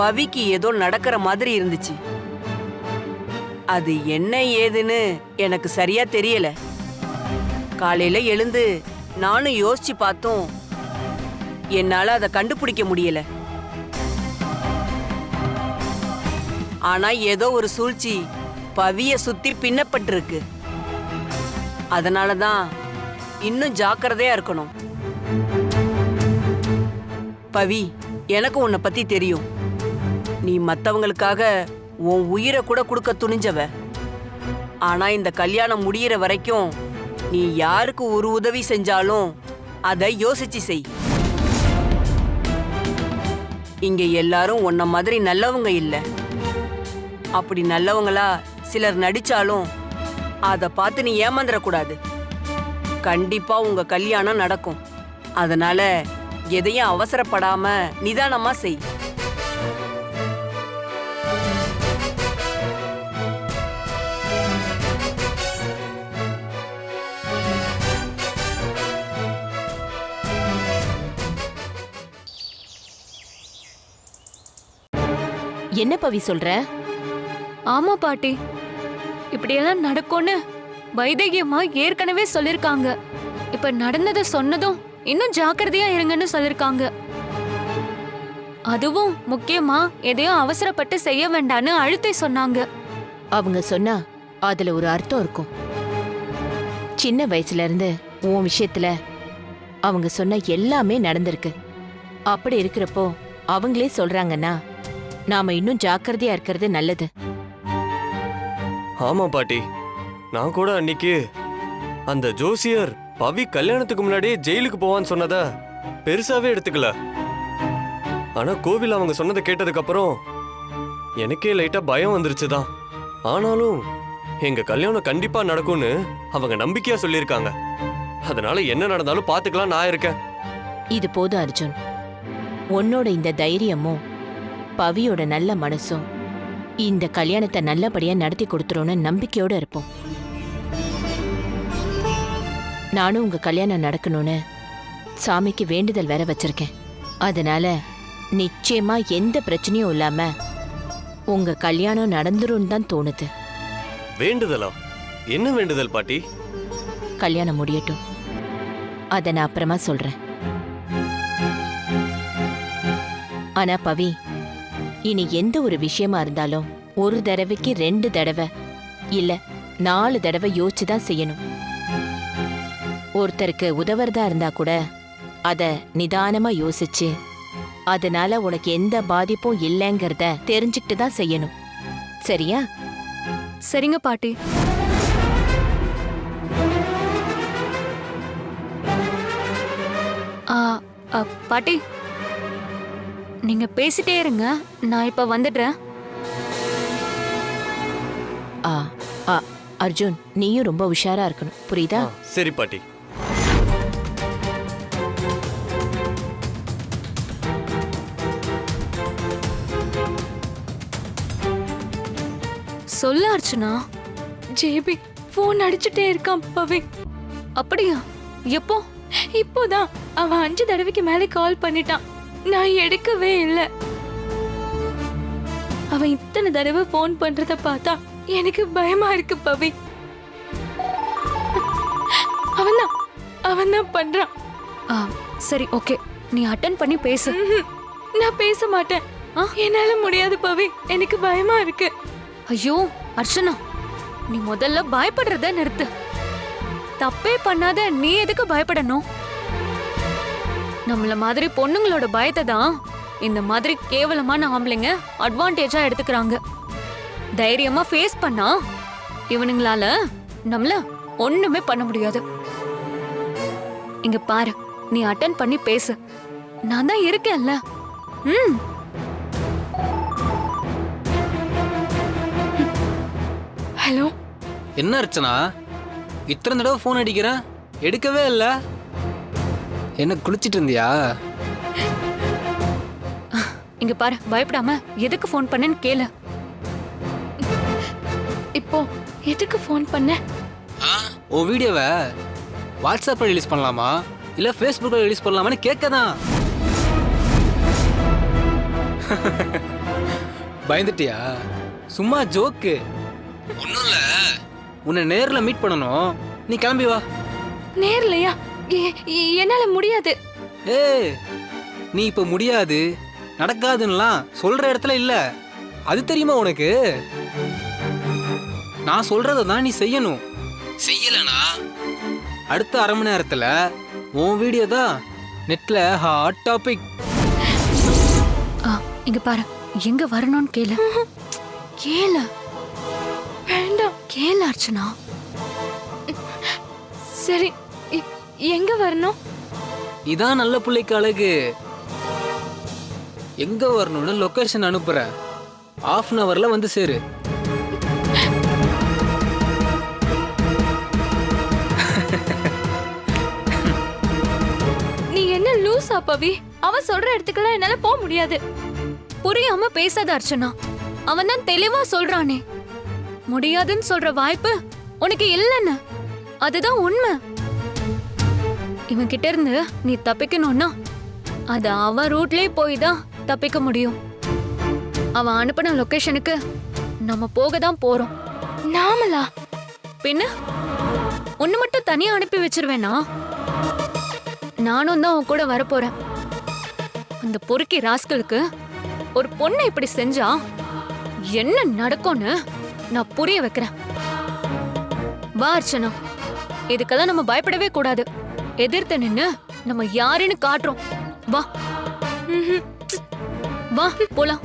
பவிக்கு ஏதோ நடக்கிற மாதிரி இருந்துச்சு. அது என்ன ஏதுன்னு எனக்கு சரியா தெரியல. காலையில எழுந்து நானும் யோசிச்சு பார்த்தோம், என்னால அதை கண்டுபிடிக்க முடியல. ஆனா ஏதோ ஒரு சூழ்ச்சி பவிய சுத்தி பின்னப்பட்டிருக்கு. அதனாலதான் இன்னும் ஜாக்கிரதையா இருக்கணும். பவி, எனக்கு உன்னை பத்தி தெரியும். நீ மத்தவங்களுக்காக உன் உயிரை கூட கொடுக்க துணிஞ்சவ. ஆனா இந்த கல்யாணம் முடியிற வரைக்கும் நீ யாருக்கு ஒரு உதவி செஞ்சாலும் அதை யோசிச்சு செய். இங்க எல்லாரும் உன்ன மாதிரி நல்லவங்க இல்ல. அப்படி நல்லவங்களா சிலர் நடிச்சாலும் அதை பார்த்து நீ ஏமாந்துடக்கூடாது. கண்டிப்பா உங்க கல்யாணம் நடக்கும். அதனால எதையும் அவசரப்படாம நிதானமா செய். என்ன பவி சொல்ற? ஆமா பாட்டி, இப்படியெல்லாம் நடக்கும்னு வைதகியம்மா ஏற்கனவே சொல்லிருக்காங்க. இப்ப நடந்ததை சொன்னதும் இன்னும் ஜாக்கிரதையா இருங்கன்னு சொல்லிருக்காங்க. அதுவும் முக்கியமா எதையும் அவசரப்பட்டு செய்ய வேண்டான்னு அழுத்தி சொன்னாங்க. அவங்க சொன்னா அதுல ஒரு அர்த்தம் இருக்கும். சின்ன வயசுல இருந்து உன் விஷயத்துல அவங்க சொன்ன எல்லாமே நடந்திருக்கு. அப்படி இருக்கிறப்போ அவங்களே சொல்றாங்கன்னா நாம இன்னும் ஜாக்கிரதையா இருக்கிறது நல்லது. ஆமா பாட்டி, நான் கூட அன்னைக்கு அந்த ஜோசியர் பவி கல்யாணத்துக்கு முன்னாடியே ஜெயிலுக்கு போவான்னு சொன்னத பெருசாவே எடுத்துக்கல. ஆனா கோவில் அவங்க சொன்னதை கேட்டதுக்கு அப்புறம் எனக்கே லைட்டா பயம் வந்துருச்சுதான். ஆனாலும் எங்க கல்யாணம் கண்டிப்பா நடக்கும்னு அவங்க நம்பிக்கையா சொல்லியிருக்காங்க. அதனால என்ன நடந்தாலும் பாத்துக்கலாம், நான் இருக்கேன். இது போதும் அர்ஜுன். உன்னோட இந்த தைரியமும் பவியோட நல்ல மனசும் இந்த கல்யாணத்தை நல்லபடியா நடத்தி கொடுத்துரும்னு நம்பிக்கையோட இருப்போம். நானும் உங்க கல்யாணம் நடக்கணும்னு சாமிக்கு வேண்டுதல் வேற வச்சிருக்கேன். அதனால நிச்சயமா எந்த பிரச்சனையும் இல்லாம உங்க கல்யாணம் நடந்துரும் தான் தோணுது. வேண்டுதலா? என்ன வேண்டுதல் பாட்டி? கல்யாணம் முடியட்டும். அதை நான் அப்புறமா சொல்றேன். ஆனா பவி, இனி எந்த ஒரு விஷயமா இருந்தாலும் ஒரு தடவைக்கு 2 தடவை இல்ல 4 தடவை யோசிச்சுதான் செய்யணும். ஒருத்தருக்கு உதவுறதா இருந்தா கூட அத நிதானமா யோசிச்சு அதனால உனக்கு எந்த பாதிப்பும் இல்லைங்கிறத தெரிஞ்சுக்கிட்டு தான் செய்யணும். சரியா? சரிங்க பாட்டி. பாட்டி, நீங்க பேசிட்டே இருங்க, நான் இப்ப வந்துடுறேன். அர்ஜுன், நீயும் ரொம்ப உஷாரா இருக்கணும், புரியுதா? சரி பாட்டி. சொல்ல அர்ச்சனா. ஜேபி போன் அடிச்சுட்டே இருக்கான் பவி. அப்படியா? எப்போ? இப்போதான். அவன் 5 தடவைக்கு மேலே கால் பண்ணிட்டான். நான் எடுக்கவே இல்லை. அவன் இத்தனை தடவை போன் பண்றத பார்த்தா எனக்கு பயமா இருக்கு பவி. அவன் தான் பண்றான். சரி, ஓகே, நீ அட்டெண்ட் பண்ணி பேசு. நான் பேச மாட்டேன். என்னால முடியாது பவி, எனக்கு பயமா இருக்கு. ஐயோ அர்ச்சனா, நீ முதல்ல பயப்படுறத நிறுத்து. தப்பே பண்ணாத நீ எதுக்கு பயப்படணும்? நம்மள மாதிரி பொண்ணுங்களோட பயத்தை தான் இந்த மாதிரி கேவலமான ஆம்பளைங்க அட்வான்டேஜா எடுத்துக்கிறாங்க. தைரியமா ஃபேஸ் பண்ணா இவனுங்களால நம்மள ஒண்ணுமே பண்ண முடியாது. இங்க பாரு, நீ அட்டெண்ட் பண்ணி பேசு. நான் தான் இருக்கேன்ல. ஹலோ. என்ன அர்ச்சனா, இத்தனை தடவை ஃபோன் அடிக்கிறேன், எடுக்கவே இல்லை. என்ன குளிச்சிட்டு இருந்தியா? இங்க பாரு, பயப்படாம எதுக்கு ஃபோன் பண்ணேன்னு கேளு. இப்போ எதுக்கு ஃபோன் பண்ண? உன் வீடியோவை வாட்ஸ்அப்ல ரிலீஸ் பண்ணலாமா இல்ல ஃபேஸ்புக்ல ரிலீஸ் பண்ணலாமான்னு கேட்கதான். பயந்துட்டியா? சும்மா ஜோக்கு, ஒன்றும் இல்லை. உன்னை நேரில் மீட் பண்ணணும், நீ கிளம்பி வா. நேர்லையா? என்னால முடியாது. ஏய், நீ இப்ப முடியாது நடக்காதுன்னெலாம் சொல்ற இடத்துல இல்ல, அது தெரியுமா உனக்கு? நான் சொல்றத தான் நீ செய்யணும். செய்யலனா அடுத்த அரை மணி நேரத்துல உன் வீடியோ தான் நெட்ல ஹாட் டாபிக். இங்க பாரு, எங்க வரணும்னு கேளு. கேளு. வேண்டாம், கேளு அர்ச்சனா. சரி, எங்க வரணும்? இதான் நல்ல பிள்ளைக்கு அழகு. எங்க வரணும்னு லொகேஷன் அனுப்புறேன், 1/2 hourல வந்து சேரு. நீ என்ன லூசா பவி? அவன் சொல்ற இடத்துக்குலாம் என்னால போக முடியாது. புரியாம பேசாத அர்ச்சனா. அவன் தான் தெளிவா சொல்றானே, முடியாதுன்னு சொல்ற வாய்ப்பு உனக்கு இல்லைன்னு. அதுதான் உண்மை. இவன் கிட்ட இருந்து நீ தப்பிக்கணும்னா அது அவன் ரூட்லயே போய் தான் தப்பிக்க முடியும். அவன் அனுப்பின லொகேஷனுக்கு நம்ம போக தான் போறோம். நாமலா? பின்ன ஒன்னு மட்டும் தனியா அனுப்பி வச்சிருவேனா? நானும் தான் உன் கூட வரப்போறேன். அந்த பொறுக்கி ராஸ்களுக்கு ஒரு பொண்ணை இப்படி செஞ்சா என்ன நடக்கும்னு நான் புரிய வைக்கிறேன். வா அர்ச்சனா, இதுக்கெல்லாம் நம்ம பயப்படவே கூடாது. எதிர்த்து நின்னு நம்ம யாருன்னு காட்டுறோம். வா. வா போலாம்.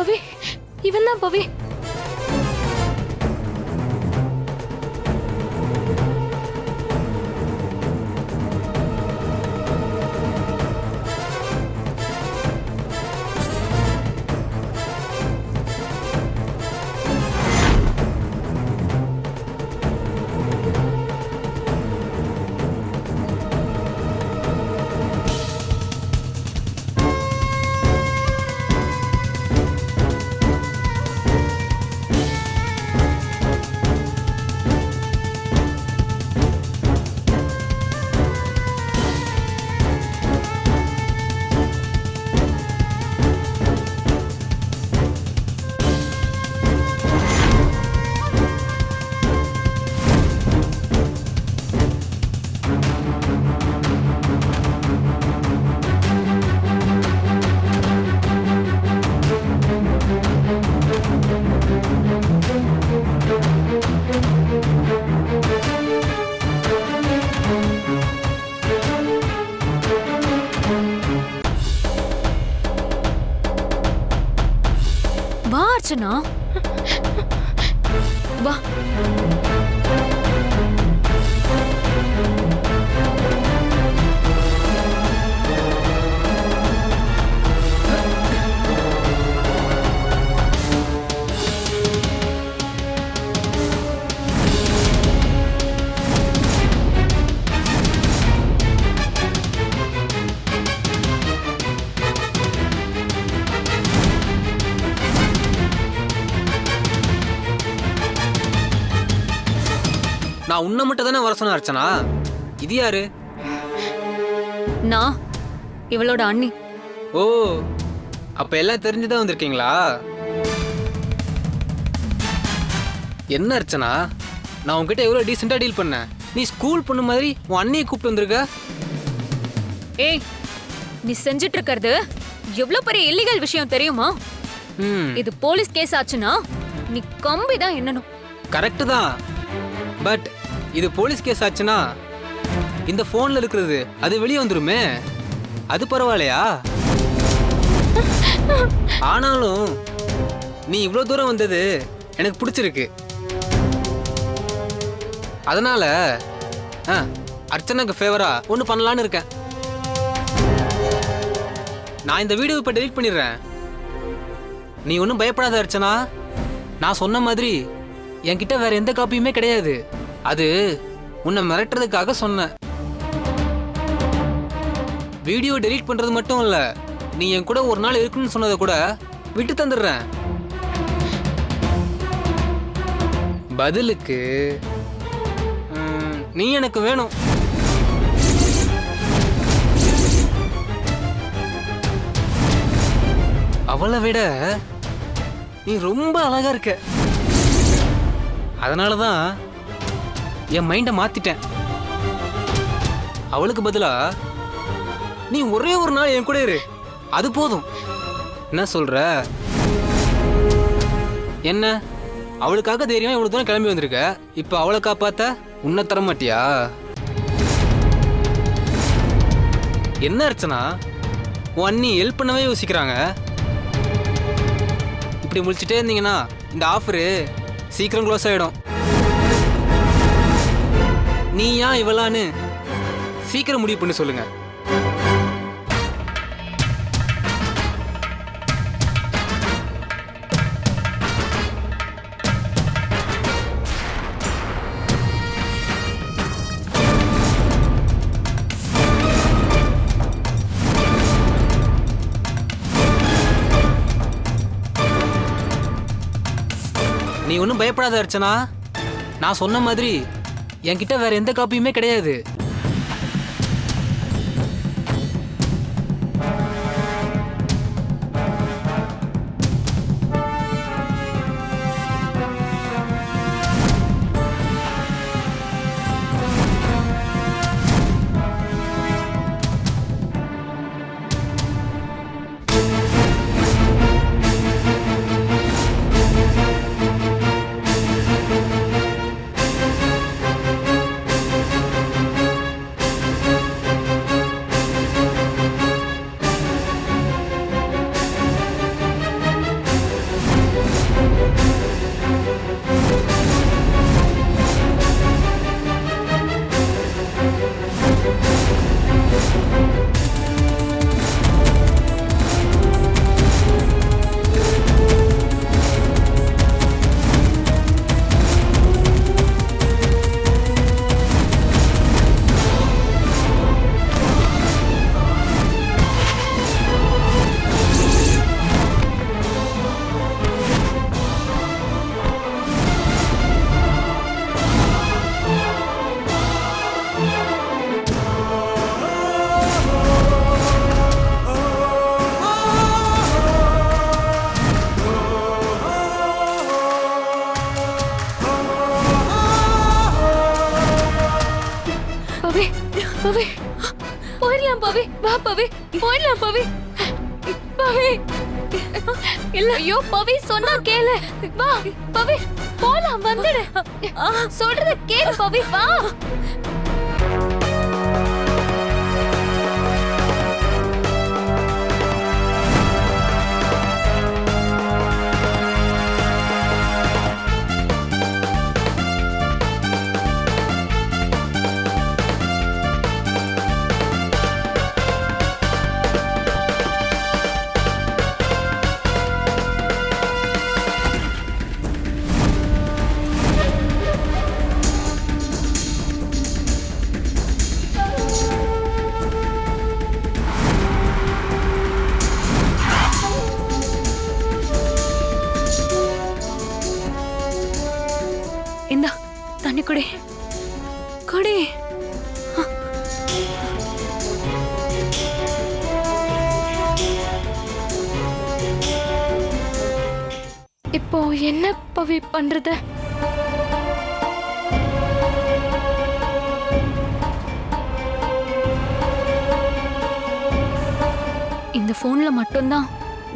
பவி, இவன் தான் பவி. வா அர்ச்சனா, வா. நான் உன்னை மட்டும் தானே வர சொன்ன அர்ச்சனா. இது யாரு? நான் இவளோட அண்ணி. ஓ, அப்ப எல்லாம் தெரிஞ்சுதான் வந்திருக்கீங்களா? என்ன அர்ச்சனா, நான் உன்கிட்ட எவ்வளவு டீசெண்டா டீல் பண்ணேன். நீ ஸ்கூல் பொண்ணு மாதிரி உன் அண்ணியை கூப்பிட்டு வந்திருக்க. ஏய், நீ செஞ்சிட்டு இருக்கிறது எவ்வளவு பெரிய இல்லீகல் விஷயம் தெரியுமா? இது போலீஸ் கேஸ் ஆச்சுன்னா நீ கம்பி தான் எண்ணணும். கரெக்ட் தான். பட் இது போலீஸ் கேஸ் ஆச்சுன்னா இந்த போன்ல இருக்கிறது அது வெளியே வந்துருமே. அது பரவாயில்லையா? ஆனாலும் நீ இவ்வளவு தூரம் வந்தது எனக்கு பிடிச்சிருக்கு. அதனால அர்ச்சனாக்கு ஃபேவரா ஒன்று பண்ணலான்னு இருக்கேன். நான் இந்த வீடியோ இப்போ டெலீட் பண்ணிடுறேன். நீ ஒன்றும் பயப்படாத அர்ச்சனா. நான் சொன்ன மாதிரி என்கிட்ட வேற எந்த காப்பியுமே கிடையாது. அது உன்னை மிரட்டுறதுக்காக சொன்னேன். வீடியோ டெலீட் பண்றது மட்டும் இல்ல, நீ என் கூட ஒரு நாள் இருக்குன்னு சொன்னதை கூட விட்டு தந்துடுறேன். பதிலுக்கு நீ எனக்கு வேணும். அவளை விட நீ ரொம்ப அழகா இருக்க. அதனாலதான் என் மைண்டை மாத்திட்டேன். அவளுக்கு பதிலா நீ ஒரே ஒரு நாள் என் கூட இரு, அது போதும். என்ன சொல்ற? என்ன அவளுக்காக தைரியம் இவ்வளவு தூரம் கிளம்பி வந்திருக்க. இப்ப அவளை காப்பாத்த உன்னை தர மாட்டியா? என்ன அர்ச்சனா, உன் அண்ணி ஹெல்ப் பண்ணவே யோசிக்கிறாங்க. இப்படி முடிச்சுட்டே இருந்தீங்கன்னா இந்த ஆஃபரு சீக்கிரம் க்ளோஸ் ஆயிடும். நீ ஏன் இவளான்னு சீக்கிரம் முடிவு பண்ணி சொல்லுங்க. நீ ஒன்றும் பயப்படாத அர்ச்சனா. நான் சொன்ன மாதிரி என்கிட்ட வேற எந்த காப்பியுமே கிடையாது. பவி வா பவி போயிடலாம் பவி பவி இல்ல ஐயோ பவி சொன்னா கேளு வா பவி போலாம் வந்துடு சொல்றத கேளு பவி வா இந்தா தண்ணி குடி குடி. இப்போ என்ன பவி பண்றது? இந்த போன்ல மட்டும்தான்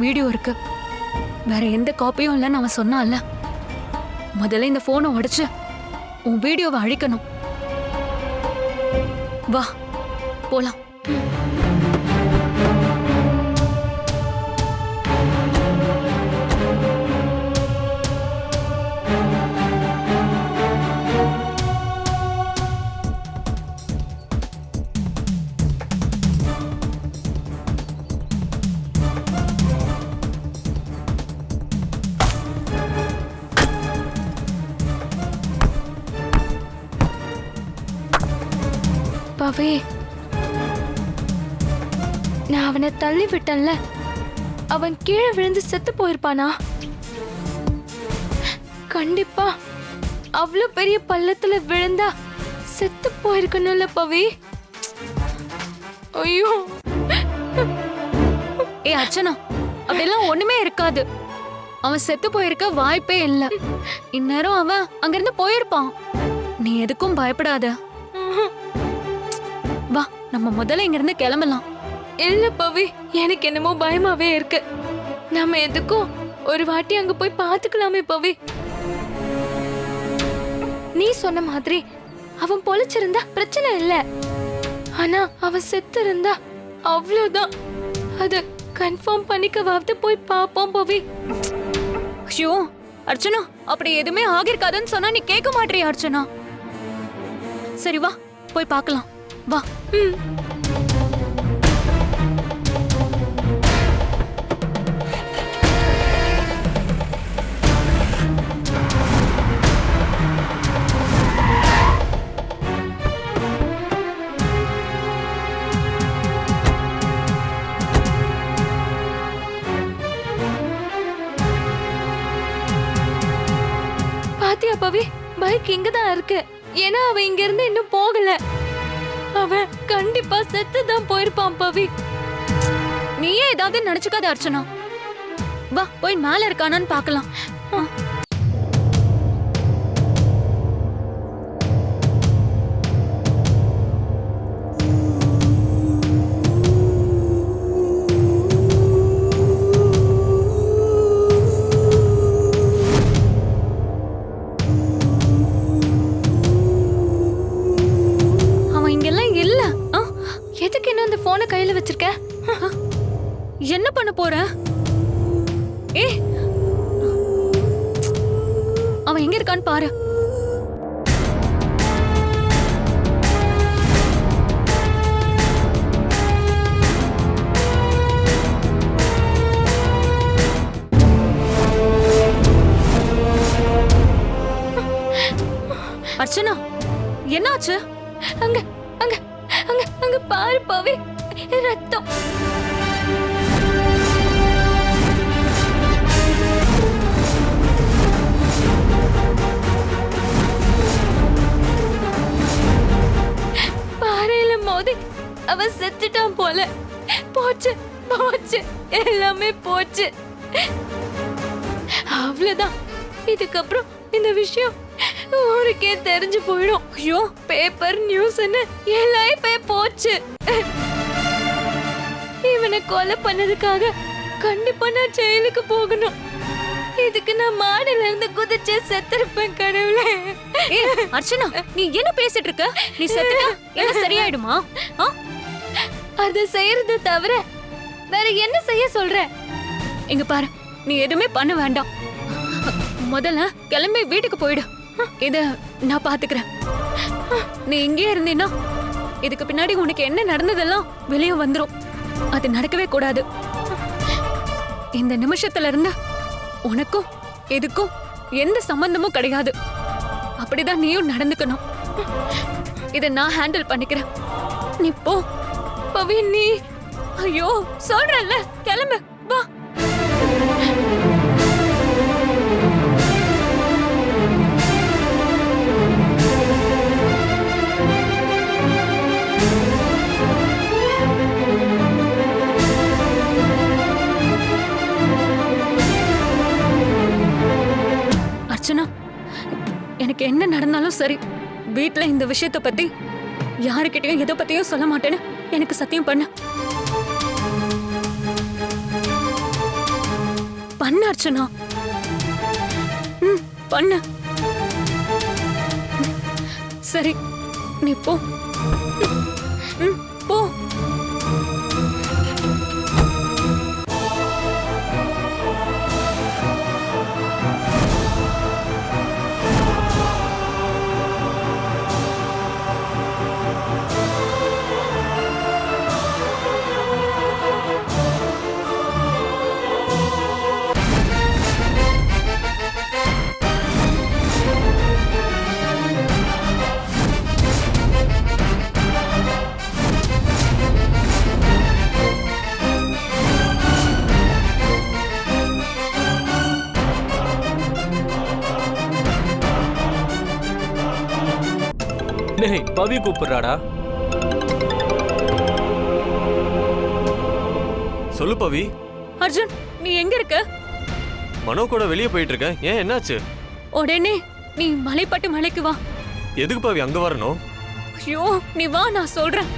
வீடியோ இருக்கு, வேற எந்த காப்பியும் இல்லைன்னு அவன் சொன்னான்ல. முதல்ல இந்த போனை உடைச்சு உன் வீடியோவை அழிக்கணும். வா போலாம். பவி நான் அவனை தள்ளி விட்டேன்ல, அவன் கீழே விழுந்து செத்து போயிருப்பானா? கண்டிப்பா அவ்வளவு பெரிய பள்ளத்துல விழுந்தா செத்து போயிருக்கணும்ல பவி. ஐயோ ஏ அர்ச்சனா, அப்படிலாம் ஒண்ணுமே இருக்காது. அவன் செத்து போயிருக்க வாய்ப்பே இல்ல. இந்நேரம் அவன் அங்கிருந்து போயிருப்பான். நீ எதுக்கும் பயப்படாத. வா நம்ம முதல்ல இங்க இருந்து கிளம்பலாம். இல்ல பவி, எனக்கு என்னமோ பயமாவே இருக்கு. நாம எதுக்கும் ஒரு வாட்டி அங்க போய் பாத்துக்கலாமே பவி. நீ சொன்ன மாதிரி அவன் பொழைச்சிருந்தா பிரச்சனை இல்ல, ஆனா அவன் செத்து இருந்தா அவ்வளவுதான். அத கன்ஃபார்ம் பண்ணிக்கவாவது போய் பாப்போம் பவி. ஐயோ அர்ச்சனா, அப்படி எதுவுமே ஆகிருக்காதுன்னு சொன்னா நீ கேட்க மாட்டியா அர்ச்சனா? சரி வா போய் பார்க்கலாம் வா. பாத்தியா பவி, பைக் இங்கதான் இருக்கு. ஏன்னா அவன் இங்க இருந்து இன்னும் போகல. அவன் கண்டிப்பா செத்துதான் போயிருப்பான் பவி. நீயே ஏதாவது நினைச்சுக்காத அர்ச்சனா. வா போய் மேல இருக்கானான்னு பார்க்கலாம். எதுக்கு இன்னும் அந்த போனை கையில வச்சிருக்க? என்ன பண்ண போற? ஏ அவன் எங்க இருக்கான்னு பாரு. அர்ச்சனா என்னாச்சு? அங்க அங்க அங்க அங்க பாரு பவி, ரத்தம். பாறையில மோதி அவன் செத்துட்டான் போல. போச்சு போச்சு, எல்லாமே போச்சு. அவ்வளவுதான். இதுக்கப்புறம் இந்த விஷயம் ஊருக்கே தெரிஞ்சு போயிடும். ஐயோ பேப்பர் நியூஸ்ன்னு என் லைஃபே போச்சு. கொலை பண்ணதுக்காக கண்டிப்பா நான் ஜெயிலுக்கு போகணும். இதுக்கு நான் மாடில இருந்து குதிச்சு செத்துருப்பேன் கடவுளே. அர்ச்சனா, நீ என்ன பேசிட்டு இருக்க? நீ செத்துட்டா என்ன சரியாயிடுமா? அத செய்யறது தவிர வேற என்ன செய்ய சொல்ற? இங்க பாரு, நீ எதுவுமே பண்ண வேண்டாம். முதல்ல கிளம்பி வீட்டுக்கு போயிடு. இத நான் பாத்துக்கிறேன். நீ இங்கே இருந்தீன்னா இதுக்கு பின்னாடி உனக்கு என்ன நடந்ததெல்லாம் வெளியே வந்துரும். அது நடக்கவே கூடாது. இந்த நிமிஷத்துல இருந்து உனக்கும் இதுக்கும் எந்த சம்பந்தமும் கிடையாது. அப்படிதான் நீயும் நடந்துக்கணும். இத நான் ஹேண்டில் பண்ணிக்கிறேன். நீ போ. பவி, நீ ஐயோ சொல்றல்ல, கிளம்பு வா. அர்ச்சனா, எனக்கு என்ன நடந்தாலும் சரி, வீட்ல இந்த விஷயத்தை பத்தி யாருக்கிட்டையும் எதை பத்தியும் சொல்ல மாட்டேன்னு எனக்கு சத்தியம் பண்ணு. பண்ணு அர்ச்சனா. பண்ணு. சரி, நீ போ. போ. டேய், பவி கூப்பிடுறாடா. சொல்லு பவி. அர்ஜுன், நீ எங்க இருக்க? மனோ கூட வெளியே போயிட்டு இருக்கேன். ஏன், என்னாச்சு? உடனே நீ மலைப்பட்டு மலைக்கு வா. எதுக்கு பவி அங்க வரணும்? ஐயோ, நீ வா, நான் சொல்றேன்.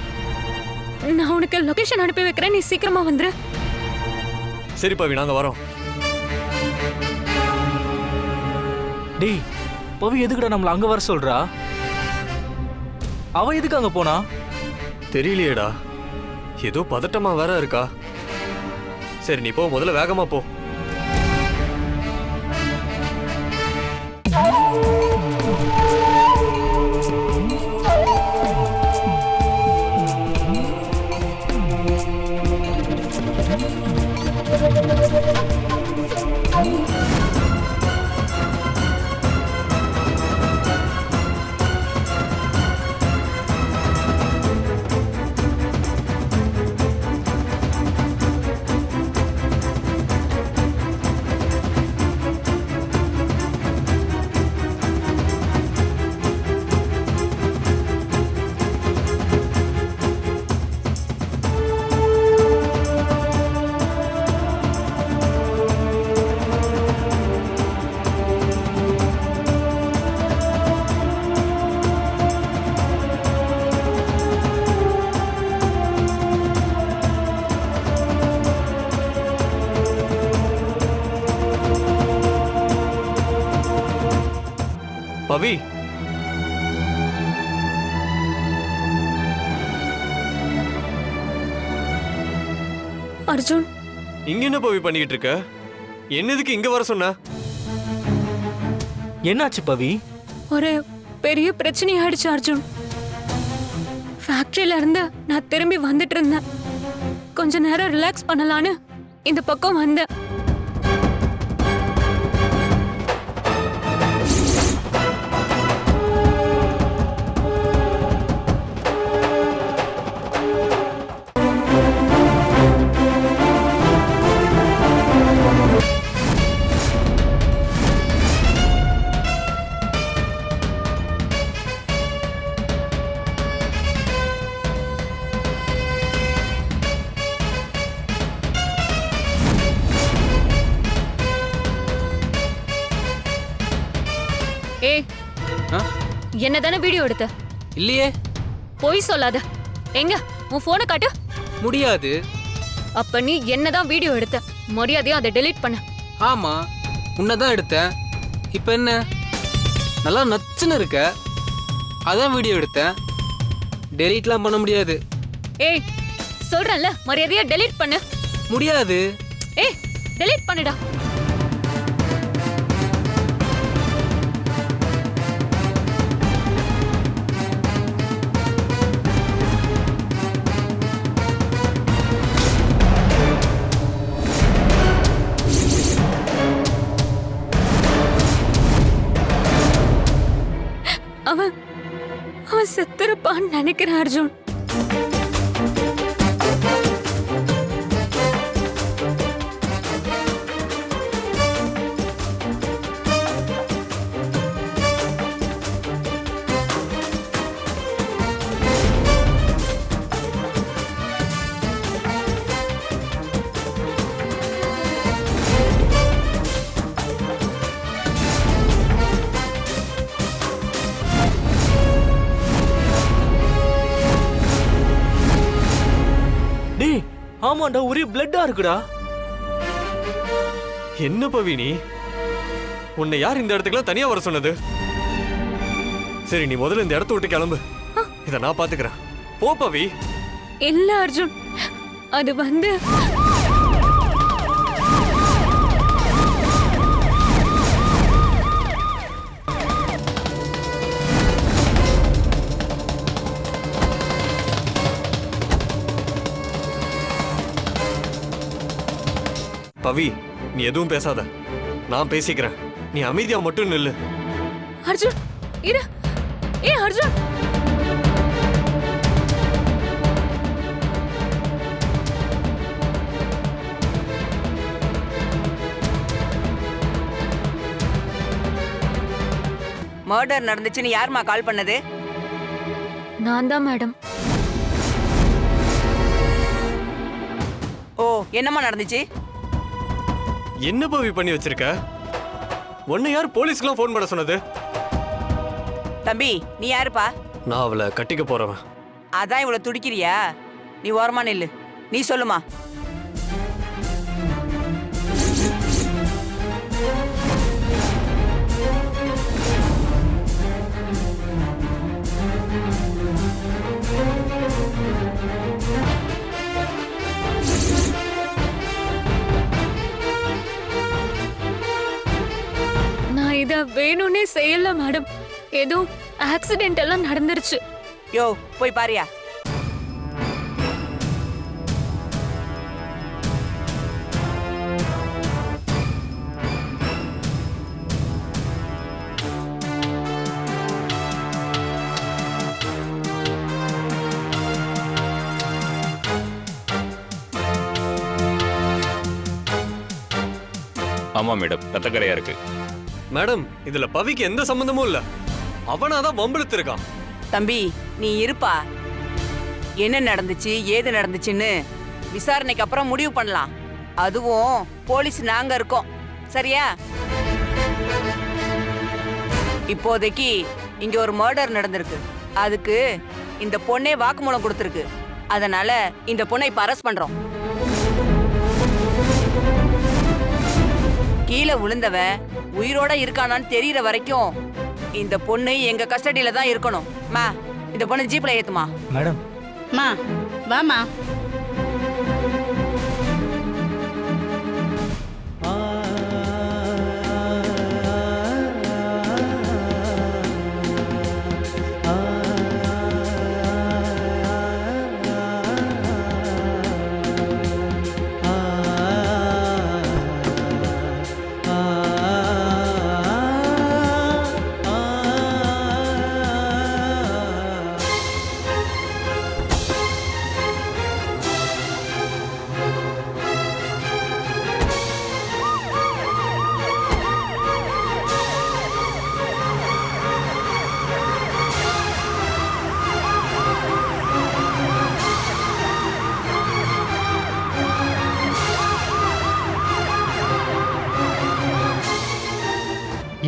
நான் உனக்கு லொகேஷன் அனுப்பி வைக்கிறேன், நீ சீக்கிரமா வந்துரு. சரி பவி, நாங்க வரோம். டேய், பவி எதுக்குடா நம்மள அங்க வர சொல்றா? அவ எதுக்கு அங்க போனா? தெரியலையேடா, ஏதோ பதட்டமா வேற இருக்கா. சரி, நீ போ, முதல்ல வேகமா போ. பவி, அர்ஜுன், இங்க என்ன பவி பண்ணிக்கிட்டு இருக்க? என்னதுக்கு இங்க வர சொன்ன? என்னாச்சு பவி? ஒரு பெரிய பிரச்சனை ஆயிடுச்சு அர்ஜுன். ஃபேக்டரியில இருந்து நான் திரும்பி வந்துட்டு இருந்தேன். கொஞ்ச நேரம் ரிலாக்ஸ் பண்ணலான்னு இந்த பக்கம் வந்தேன். ஏய், என்னதானே வீடியோ எடுத்த? இல்லையே. போய் சொல்லாத. எங்க உன் போனை காட்டு. முடியாது. அப்ப நீ என்னதான் வீடியோ எடுத்த, மரியாதையா அதை டெலீட் பண்ண. ஆமா, உன்னதான் எடுத்தேன். இப்போ என்ன, நல்லா நச்சுன்னு இருக்க, அதான் வீடியோ எடுத்தேன். டெலீட்லாம் பண்ண முடியாது. ஏய் சொல்றேன்ல, மரியாதையா டெலீட் பண்ணு. முடியாது. ஏய் டெலீட் பண்ணுடா. அவன் செத்துருப்பான்னு நினைக்கிறேன் அர்ஜுன். ஆமாண்டா, ஒரே பிளட்டா இருக்குடா. என்ன பவி நீ? உன்னை யார் இந்த இடத்துக்குலாம் தனியா வர சொன்னது? சரி, நீ முதல்ல இந்த இடத்த விட்டு கிளம்பு. இத நான் பாத்துக்கிறேன். போ பவி. இல்ல அர்ஜுன், அது வந்து பவி, நீ எதுவும் பேசாத, நான் பேசிக்கிறேன். நீ அமைதியா மட்டும் நில்லு. அர்ஜுன் இரு. ஏ அர்ஜுன், மர்டர் நடந்துச்சுன்னு யாரும்மா கால் பண்ணது? நான் தான் மேடம். ஓ, என்னம்மா நடந்துச்சு? என்ன பவி பண்ணி வச்சிருக்க? உன்னை யார் போலீஸ்க்குலாம் ஃபோன் பண்ண சொன்னது? தம்பி, நீ யாருப்பா? நான் அவளை கட்டிக்க போறவன். அதான் இவ்வளவு துடிக்கிறியா? நீ ஓரமா நில்லு. நீ சொல்லுமா. இத வேணும்னே செய்யல மேடம். ஏதோ ஆக்சிடென்ட் எல்லாம் நடந்துருச்சு. யோ, போய் பாரியா. ஆமா மேடம், ரத்தக்கரையா இருக்கு. மேடம், இதுல பவிக்கு எந்த சம்பந்தமும் இல்ல. அவனாதான் வம்பிழுத்து இருக்கான். தம்பி, நீ இருப்பா. என்ன நடந்துச்சு, ஏது நடந்துச்சுன்னு விசாரணைக்கு அப்புறம் முடிவு பண்ணலாம். அதுவும் போலீஸ் நாங்க இருக்கோம், சரியா? இப்போதைக்கு இங்க ஒரு மர்டர் நடந்திருக்கு. அதுக்கு இந்த பொண்ணே வாக்குமூலம் கொடுத்திருக்கு. அதனால இந்த பொண்ணை இப்ப அரெஸ்ட் பண்றோம். கீழே விழுந்தவன் உயிரோட இருக்கானான்னு தெரியற வரைக்கும் இந்த பொண்ணு எங்க கஸ்டடியில தான் இருக்கணும். மா, இந்த பொண்ணு ஜீப்ல ஏத்துமா. மேடம். மா, வாமா.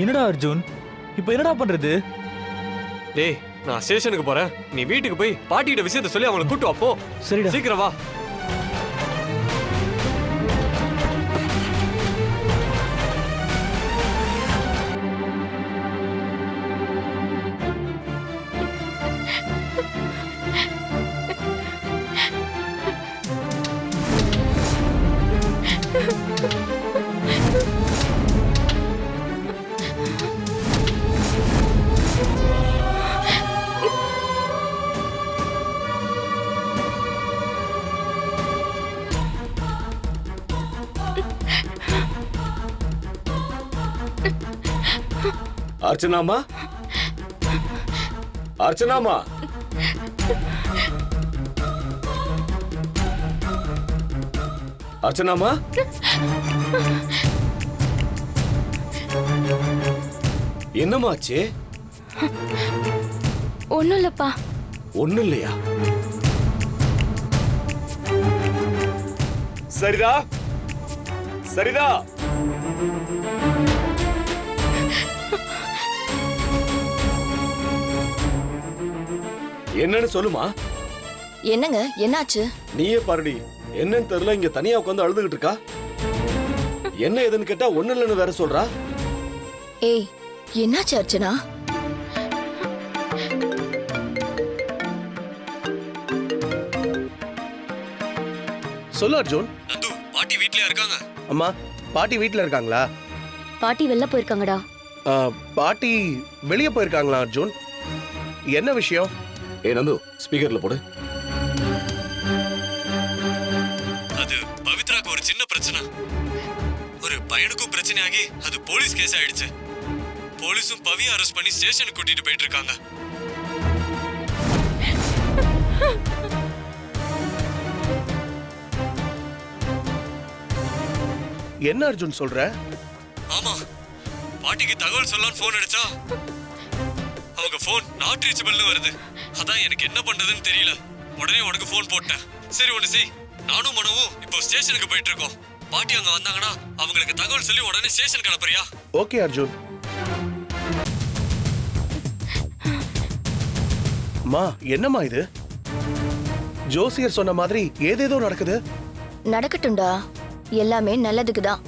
என்னடா அர்ஜுன், இப்போ என்னடா பண்றது? டேய், நான் ஸ்டேஷனுக்கு போறேன். நீ வீட்டுக்கு போய் பாட்டியோட விஷயத்தை சொல்லி அவங்களை கூட்டு அப்போ. சரிடா. சீக்கிரம் வா. அர்ச்சனாமா, அர்ச்சனாமா, அர்ச்சனாமா, என்னமாச்சு? ஒண்ணும் இல்லப்பா. ஒண்ணும் இல்லையா? சரிதா, சரிதா, என்னன்னு சொல்லுமா. என்னங்க என்னாச்சு? நீயே பாருடி, என்னன்னு தெரியல, இங்க தனியா உட்காந்து அழுதுகிட்டு இருக்கா. என்ன ஏதுன்னு கேட்டா ஒண்ணு இல்லைன்னு வேற சொல்றா. ஏய், என்னாச்சு அர்ச்சனா? சொல்லு அர்ஜுன். நந்து, பாட்டி வீட்லயா இருக்காங்க? அம்மா, பாட்டி வீட்ல இருக்காங்களா? பாட்டி வெளில போயிருக்காங்கடா. பாட்டி வெளியே போயிருக்காங்களா அர்ஜுன்? என்ன விஷயம்? ஏ நந்து, ஸ்பீக்கர்ல போடு. அது பவித்ராக்கு ஒரு சின்ன பிரச்சனை. ஒரு பையனுக்கும் பிரச்சனை ஆகி அது போலீஸ் கேஸ் ஆயிடுச்சு. போலீஸும் பவியை அரெஸ்ட் பண்ணி ஸ்டேஷனுக்கு கூட்டிட்டு போயிட்டு இருக்காங்க. என்ன அர்ஜுன் சொல்ற? ஆமா, பாட்டிக்கு தகவல் சொல்லலாம்னு போன் அடிச்சா அவங்க போன் நாட் ரீச்சபிள்னு வருது. அதான் எனக்கு என்ன பண்றதுன்னு தெரியல. உடனே உனக்கு போன் போட்டேன். சரி ஒண்ணு செய், நானும் மனவும் இப்போ ஸ்டேஷனுக்கு போயிட்டு இருக்கோம். பாட்டி அங்க வந்தாங்கன்னா அவங்களுக்கு தகவல் சொல்லி உடனே ஸ்டேஷனுக்கு அனுப்புறியா? ஓகே அர்ஜுன். மா, என்னம்மா இது? ஜோசியர் சொன்ன மாதிரி ஏதேதோ நடக்குது. நடக்கட்டும்டா, எல்லாமே நல்லதுக்கு தான்.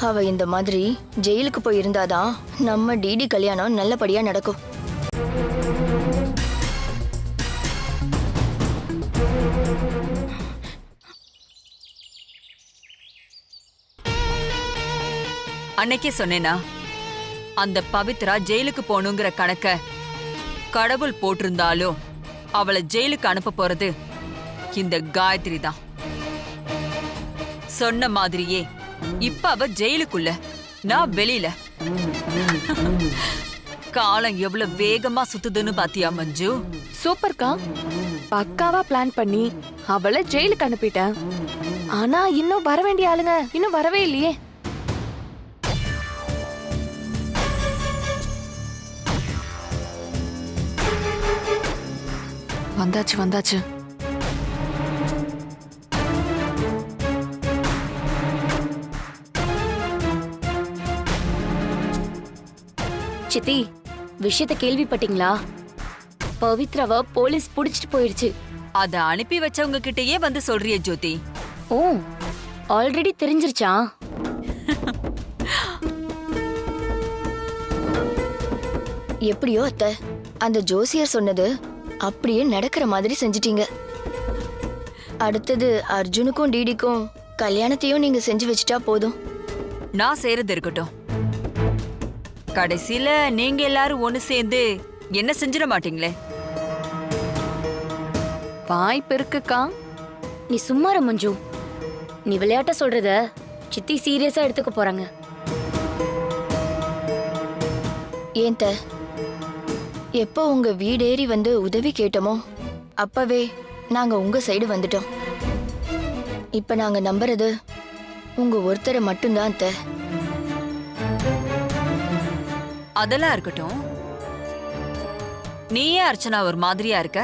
அவ இந்த மாதிரி ஜெயிலுக்கு போய் இருந்தாதான் நம்ம டிடி கல்யாணம் நல்லபடியா நடக்கும். அன்னைக்கே சொன்னேனா, அந்த பவித்ரா ஜெயிலுக்கு போகணுங்கிற கணக்க கடவுள் போட்டிருந்தாலும் அவளை ஜெயிலுக்கு அனுப்ப போறது இந்த காயத்ரி தான். சொன்ன மாதிரியே இப்ப அவ ஜெயிலுக்குள்ள, நான் வெளியில. காலம் எவ்வளவு வேகமா சுத்துதுன்னு பாத்தியா மஞ்சு? சூப்பர்க்கா. பக்காவா பிளான் பண்ணி அவளை ஜெயிலுக்கு அனுப்பிட்டேன். ஆனா இன்னும் வர வேண்டிய ஆளுங்க இன்னும் வரவே இல்லையே. வந்தாச்சு வந்தாச்சு. சித்தி, விஷயத்த கேள்விப்பட்டீங்களா? பவித்ராவை போலீஸ் புடிச்சிட்டு போயிடுச்சு. அத அனுப்பி வச்சவங்க கிட்டயே வந்து சொல்றியே ஜோதி? ஓ, ஆல்ரெடி தெரிஞ்சிருச்சா? எப்படியோ அத்தை, அந்த ஜோசியர் சொன்னது அப்படியே நடக்கிற மாதிரி செஞ்சிட்டீங்க. அடுத்தது அர்ஜுனுக்கும் டிடிக்கும் கல்யாணத்தையும் நீங்க செஞ்சு வச்சுட்டா போதும். நான் செய்யறது இருக்கட்டும். கடைசியில நீங்க எல்லாரும் ஒண்ணு சேர்ந்து என்ன செஞ்சிட மாட்டீங்களே? வாய்ப்பு இருக்குக்கா. நீ சும்மா இரு மஞ்சு. நீ விளையாட்ட சொல்றத சித்தி சீரியஸா எடுத்துக்க போறாங்க. ஏன் த, எப்போ உங்க வீடேறி வந்து உதவி கேட்டோமோ அப்பவே நாங்க உங்க சைடு வந்துட்டோம். இப்ப நாங்க நம்புறது உங்க ஒருத்தரை மட்டும்தான் அத்தை. அதெல்லாம் இருக்கட்டும். நீயே அர்ச்சனா ஒரு மாதிரியா இருக்க?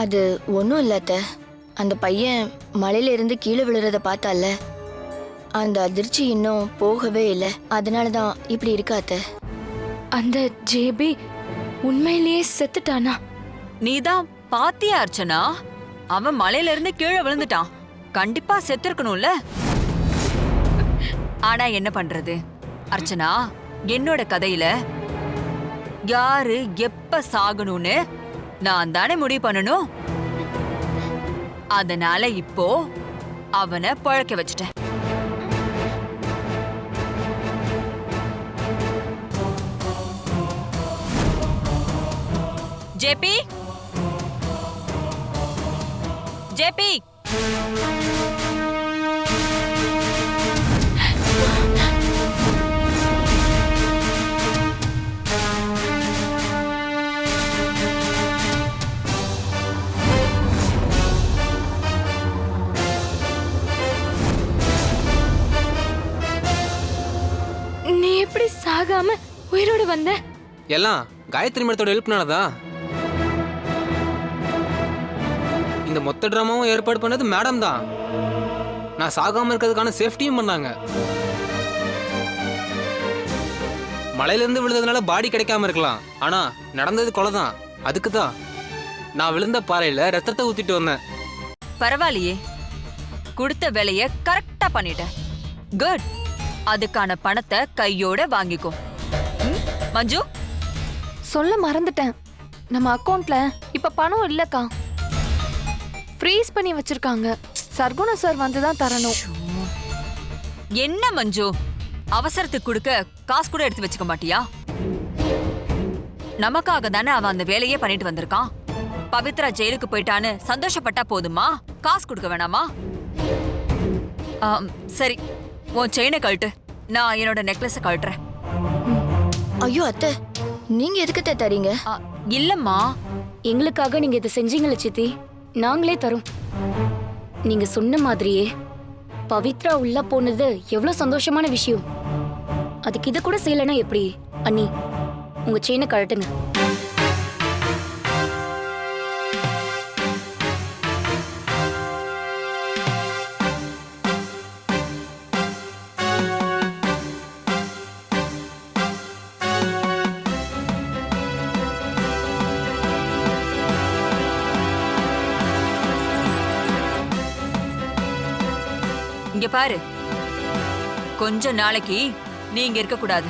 அது ஒன்றும் இல்ல அத்தை. அந்த பையன் மலையில இருந்து கீழே விழுறத பார்த்தால, அந்த அதிர்ச்சி இன்னும் போகவே இல்லை. அதனாலதான் இப்படி இருக்கா அத்தை. அந்த ஜேபி உண்மையிலேயே செத்துட்டானா? நீதான் பாத்தியா அர்ச்சனா? அவன் மலையில இருந்து கீழே விழுந்துட்டான். கண்டிப்பா செத்துருக்கணும்ல. ஆனா என்ன பண்றது அர்ச்சனா, என்னோட கதையில யாரு எப்ப சாகணும்னு நான் தானே முடிவு பண்ணணும். அதனால இப்போ அவனை பழக்க வச்சுட்டேன். ஜேபி, ஜேபி, சாகாம உயிரோட வந்த? எல்லாம் காயத்ரி மேடத்தோட ஹெல்ப்னாலதான். இந்த மொத்த ட்ராமாவும் ஏற்பாடு பண்ணது மேடம் தான். நான் சாகாம இருக்கிறதுக்கான சேஃப்டியும் பண்ணாங்க. மலையில இருந்து விழுந்ததுனால பாடி கிடைக்காம இருக்கலாம், ஆனா நடந்தது கொலை தான். அதுக்கு தான் நான் விழுந்த பாறையில ரத்தத்தை ஊத்திட்டு வந்தேன். பரவாயில்லையே, கொடுத்த வேலைய கரெக்டா பண்ணிட்ட. குட். அதுக்கான பணத்தை கையோட வாங்கிக்கோ. மஞ்சு, சொல்ல மறந்துட்டேன். நம்ம அக்கவுண்ட்ல இப்ப பணம் இல்லக்கா, ஃப்ரீஸ் பண்ணி வச்சிருக்காங்க. சர்குண சார் வந்து தான் தரணும். என்ன மஞ்சு, அவசரத்துக்கு கொடுக்க காசு கூட எடுத்து வச்சுக்க மாட்டியா? நமக்காக தானே அவன் அந்த வேலையே பண்ணிட்டு வந்திருக்கான். பவித்ரா ஜெயிலுக்கு போயிட்டான்னு சந்தோஷப்பட்டா போதுமா? காசு கொடுக்க வேணாமா? சரி, உன் செயினை கழட்டு, நான் என்னோட நெக்லஸை கழட்டுறேன். ஐயோ அத்தை, நீங்க எதுக்கு தரீங்க? இல்லம்மா, எங்களுக்காக நீங்க இதை செஞ்சீங்களே சித்தி, நாங்களே தரோம். நீங்க சொன்ன மாதிரியே பவித்ரா உள்ள போனது எவ்வளவு சந்தோஷமான விஷயம். அதுக்கு இதை கூட செய்யலன்னா எப்படி? அண்ணி, உங்க செயினை கழட்டுங்க. இங்க பாரு, கொஞ்ச நாளைக்கு நீ இங்க இருக்க கூடாது.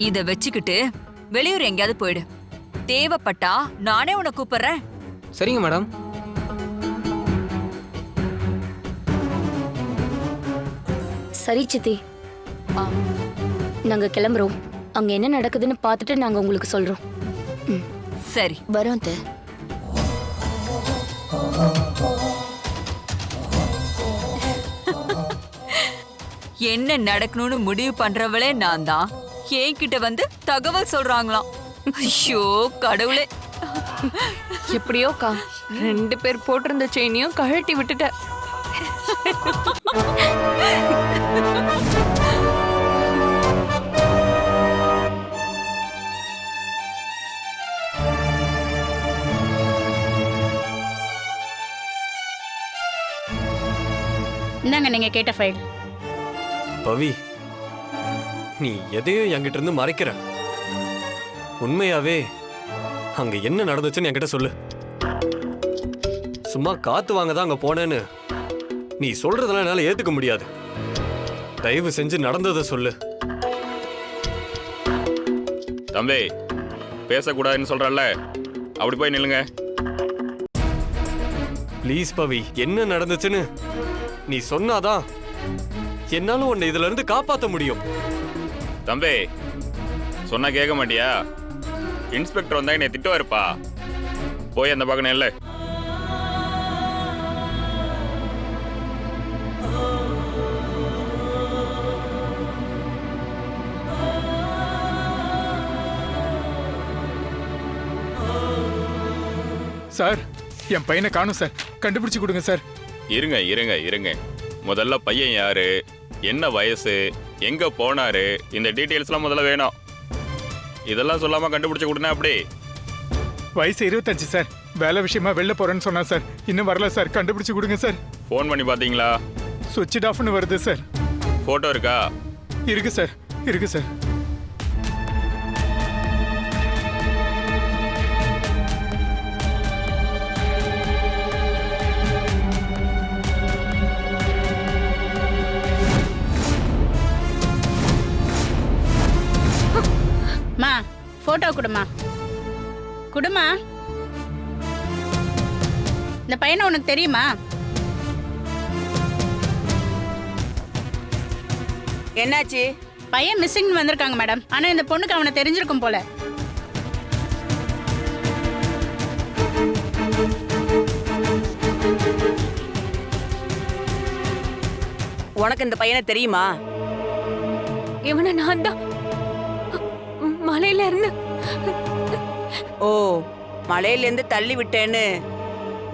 இத வச்சுக்கிட்டு வெளியூர் எங்கேயாவது போயிடு. தேவைப்பட்டா நானே உன்னை கூப்பிடுறேன். சரிங்க மேடம். சரி சித்தி, நாங்க கிளம்புறோம். அங்க என்ன நடக்குதுன்னு பார்த்துட்டு நாங்க உங்களுக்கு சொல்றோம். சரி, வரோம். என்ன நடக்கணும்னு முடிவு பண்றவளே நான் தான். என்கிட்ட வந்து தகவல் சொல்றாங்களாம். ஐயோ கடவுளே. எப்படியோக்கா 2 பேர் போட்டிருந்த செயினையும் கழட்டி விட்டுட்ட. இந்தாங்க நீங்க கேட்ட ஃபைல். பவி, நீ எதையோ என்கிட்ட இருந்து மறைக்கிற. உண்மையாவே அங்க என்ன நடந்துச்சுன்னு என்கிட்ட சொல்லு. சும்மா காத்து வாங்க தான் அங்க போனேன்னு நீ சொல்றதெல்லாம் என்னால ஏத்துக்க முடியாது. தயவு செஞ்சு நடந்ததை சொல்லு. தம்பி, பேசக்கூடாதுன்னு சொல்றல்ல, அப்படி போய் நில்லுங்க. ப்ளீஸ் பவி, என்ன நடந்துச்சுன்னு நீ சொன்னாதான் என்னால உன்னை இதுல இருந்து காப்பாத்த முடியும். தம்பி, சொன்னா கேட்க மாட்டியா? இன்ஸ்பெக்டர் வந்தா என்னை திட்டுவாருப்பா. போய் அந்த பக்கம் இல்ல. சார், என் பையனை காணும் சார், கண்டுபிடிச்சு கொடுங்க சார். இருங்க இருங்க இருங்க, முதல்ல பையன் யாரு, என்ன வயசு, எங்க போனாரு, இந்த டீட்டெயில்ஸ்லாம் முதல்ல வேணும். இதெல்லாம் சொல்லாம கண்டுபிடிச்சு கொடுனா அப்படி? வயசு 25 சார். வேலை விஷயமா வெளில போறேன்னு சொன்னா சார். இன்னும் வரல சார், கண்டுபிடிச்சு கொடுங்க சார். ஃபோன் பண்ணி பாத்தீங்களா? சுவிட்ச் ஆஃப்னு வருது சார். போட்டோ இருக்கா? இருக்கு சார், இருக்கு சார். மா, போட்டோ குடுமா. குடுமா. இந்த பையனை உனக்கு தெரியுமா? என்னாச்சு? பையன் மிஸ்ஸிங் வந்திருக்காங்க மேடம். ஆனா இந்த பொண்ணுக்கு அவனை தெரிஞ்சிருக்கும் போல. உனக்கு இந்த பையனை தெரியுமா? இவனை நான் தான் மலையில இருந்து. ஓ, மலையில இருந்து தள்ளி விட்டேன்னு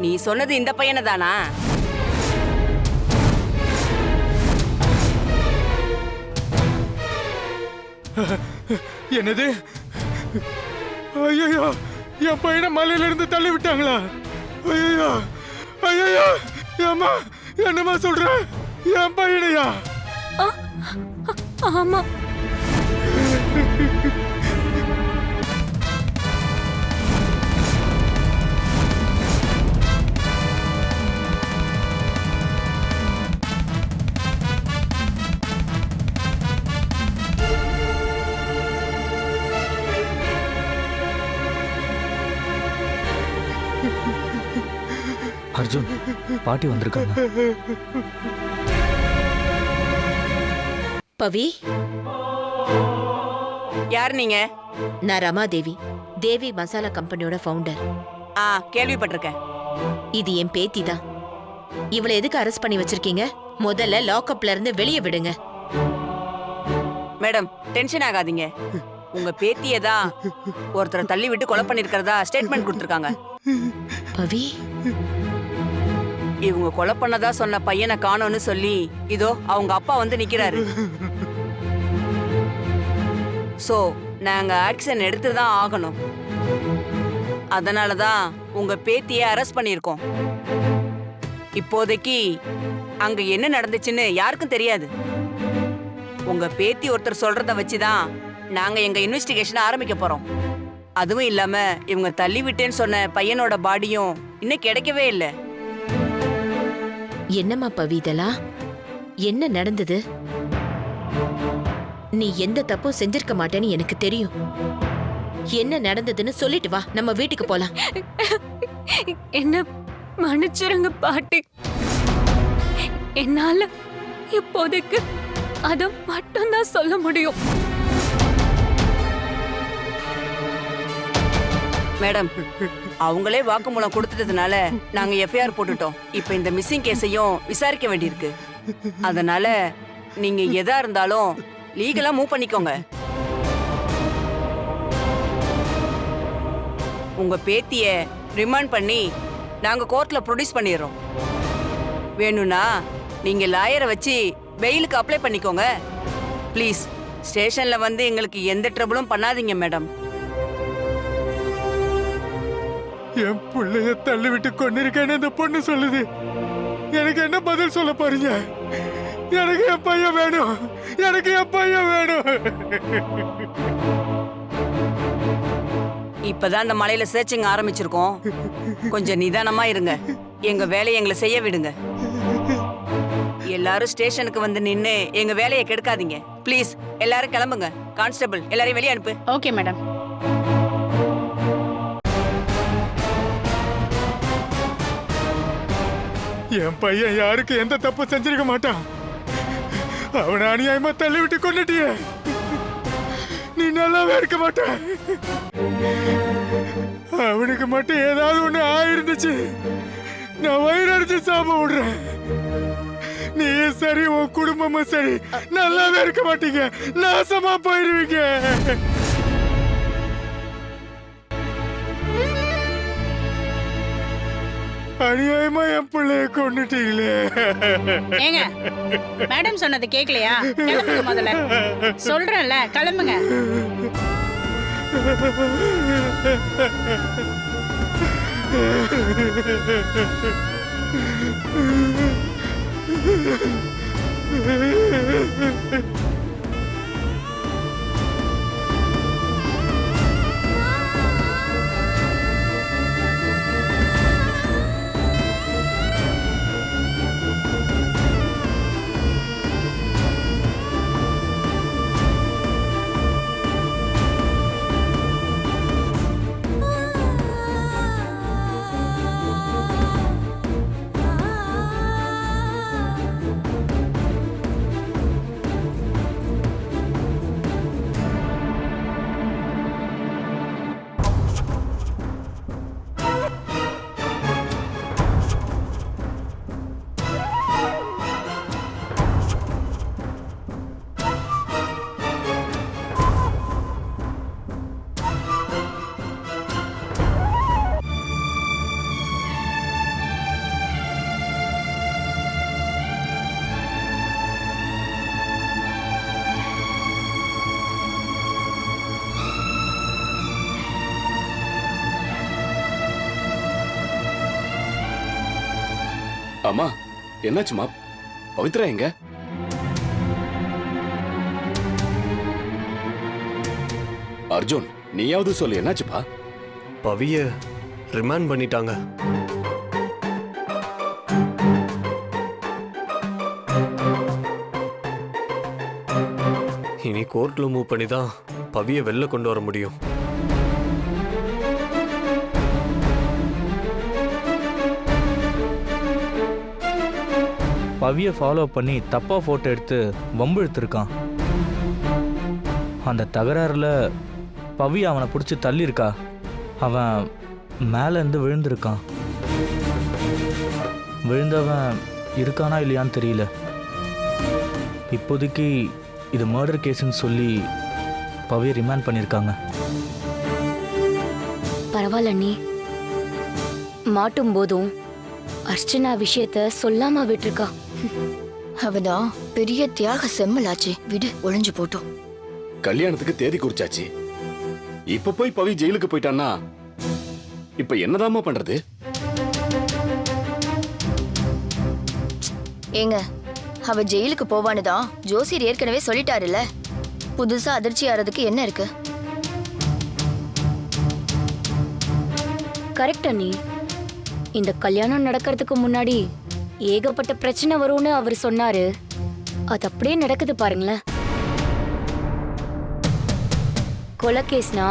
நீ சொன்னது இந்த பையனை தானா? என்னது? ஐயோ, என் பையனை மலையில இருந்து தள்ளி விட்டாங்களா? ஐயோ ஐயோ, ஏம்மா என்னம்மா சொல்ற? என் பையனையா? ஆமா. அர்ஜுன், பாட்டி வந்திருக்காங்க. பவி, யார் நீங்க? நான் ரமாதேவி, தேவி மசாலா கம்பெனியோட ஃபவுண்டர். கேள்விப்பட்டிருக்கேன். இது என் பேத்தி தான். இவளை எதுக்கு அரெஸ்ட் பண்ணி வச்சிருக்கீங்க? முதல்ல லாக்அப்ல இருந்து வெளியே விடுங்க. மேடம், டென்ஷன் ஆகாதீங்க. உங்க பேத்தியை தான் ஒருத்தரை தள்ளி விட்டு கொலை பண்ணிருக்கிறதா ஸ்டேட்மெண்ட் கொடுத்திருக்காங்க. பவி, இவங்க கொலை பண்ணதா சொன்ன பையனை காணோம்னு சொல்லி இதோ அவங்க அப்பா வந்து நிக்கிறாரு. சோ நாங்க ஆக்ஷன் எடுத்து தான் ஆகணும். அதனாலதான் உங்க பேத்தியை அரெஸ்ட் பண்ணியிருக்கோம். இப்போதைக்கு அங்க என்ன நடந்துச்சுன்னு யாருக்கும் தெரியாது. உங்க பேத்தி ஒருத்தர் சொல்றத வச்சுதான் நாங்க எங்க இன்வெஸ்டிகேஷன் ஆரம்பிக்க போறோம். அதுவும் இல்லாம இவங்க தள்ளி விட்டேன்னு சொன்ன பையனோட பாடியும் இன்னும் கிடைக்கவே இல்லை. என்னம்மா பவி இதெல்லாம்? என்ன நடந்தது? நீ எந்த தப்பும் செஞ்சிருக்க மாட்டேன்னு எனக்கு தெரியும். என்ன நடந்ததுன்னு சொல்லிட்டு வா, நம்ம வீட்டுக்கு போலாம். என்ன மன்னிச்சிருங்க பாட்டி. என்னால இப்போதைக்கு அத மட்டும்தான் சொல்ல முடியும். மேடம், அவங்களே வாக்குமூலம் கொடுத்துட்டதுனால நாங்க எஃப்ஐஆர் போட்டுட்டோம். இப்ப இந்த மிஸ்ஸிங் கேஸையும் விசாரிக்க வேண்டியிருக்கு. அதனால நீங்க எதா இருந்தாலும் லீகலா மூவ் பண்ணிக்கோங்க. உங்க பேத்திய ரிமாண்ட் பண்ணி நாங்க கோர்ட்ல ப்ரொடியூஸ் பண்ணிடுறோம். வேணும்னா நீங்க லாயரை வச்சு பெயிலுக்கு அப்ளை பண்ணிக்கோங்க. ப்ளீஸ் ஸ்டேஷன்ல வந்து எங்களுக்கு எந்த ட்ரபிளும் பண்ணாதீங்க மேடம். என் பிள்ளைய தள்ளி விட்டு கொண்டிருக்கேன்னு இந்த பொண்ணு சொல்லுது. எனக்கு என்ன பதில் சொல்ல போறீங்க? எனக்கு என் பையன் வேணும், எனக்கு என் பையன் வேணும். இப்பதான் அந்த மலையில சர்ச்சிங் ஆரம்பிச்சிருக்கோம். கொஞ்சம் நிதானமா இருங்க. எங்க வேலையை எங்களை செய்ய விடுங்க. எல்லாரும் ஸ்டேஷனுக்கு வந்து நின்னு எங்க வேலையை கெடுக்காதீங்க. ப்ளீஸ் எல்லாரும் கிளம்புங்க. கான்ஸ்டபிள் எல்லாரையும் வெளியே அனுப்பு. Okay madam. என் பையன் யாருக்கு எந்த தப்பு செஞ்சிருக்க மாட்டான். அவனை அநியாயமா தள்ளி விட்டு கொண்டுட்டியே. நீ நல்லாவே இருக்க மாட்ட. அவனுக்கு மட்டும் ஏதாவது ஒண்ணு ஆயிருந்துச்சு, நான் வயிறு அடிச்சு சாப விடுறேன். நீ சரி, உன் குடும்பமும் சரி, நல்லாவே இருக்க மாட்டீங்க. நாசமா போயிருவீங்க. அநியாயமா என் பிள்ளைய கொண்டுட்டீங்களே. ஏங்க, மேடம் சொன்னது கேட்கலையா? கிளம்புங்க முதல்ல. சொல்றேன்ல, கிளம்புங்க. அம்மா என்னாச்சுமா? பவித்ரா எங்க? அர்ஜுன், நீயாவது சொல்லு, என்னாச்சுப்பா? பவிய ரிமாண்ட் பண்ணிட்டாங்க. இனி கோர்ட்ல மூவ் பண்ணி தான் பவிய வெளில கொண்டு வர முடியும். பவியை ஃபாலோ பண்ணி தப்பாக ஃபோட்டோ எடுத்து வம்பு எடுத்திருக்கான். அந்த தகராறில் பவி அவனை பிடிச்சி தள்ளியிருக்கா. அவன் மேலேருந்து விழுந்திருக்கான். விழுந்தவன் இருக்கானா இல்லையான்னு தெரியல. இப்போதைக்கு இது மர்டர் கேஸ்ன்னு சொல்லி பவியை ரிமாண்ட் பண்ணியிருக்காங்க. பரவாயில்ல நீ மாட்டும் போதும் அர்ச்சனா விஷயத்த சொல்லாம விட்டுருக்கா. அவதான் பெரிய தியாக செம்மலாச்சு. விடு, ஒளிஞ்சு போட்டோம். கல்யாணத்துக்கு தேதி குறிச்சாச்சு. இப்ப போய் பவி ஜெயிலுக்கு போயிட்டான்னா இப்ப என்னதாம்மா பண்றது? ஏங்க, அவ ஜெயிலுக்கு போவானுதான் ஜோசியர் ஏற்கனவே சொல்லிட்டாருல்ல. புதுசா அதிர்ச்சி ஆறதுக்கு என்ன இருக்கு? கரெக்டா நீ இந்த கல்யாணம் நடக்கிறதுக்கு முன்னாடி ஏகப்பட்ட பிரச்சனை வரும்னு அவர் சொன்னாரு. அது அப்படியே நடக்குது பாருங்களேன். கொலை கேஸ்னா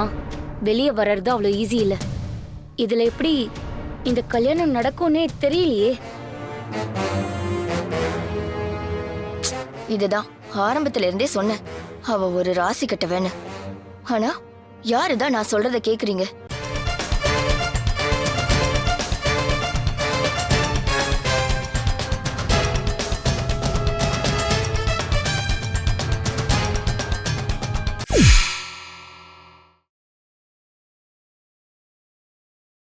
வெளியே வர்றது அவ்வளோ ஈஸி இல்லை. இதுல எப்படி இந்த கல்யாணம் நடக்கும்னே தெரியலையே. இதுதான் ஆரம்பத்துல இருந்தே சொன்னேன், அவ ஒரு ராசி கட்ட வேணும். ஆனா யாருதான் நான் சொல்றத கேக்குறீங்க?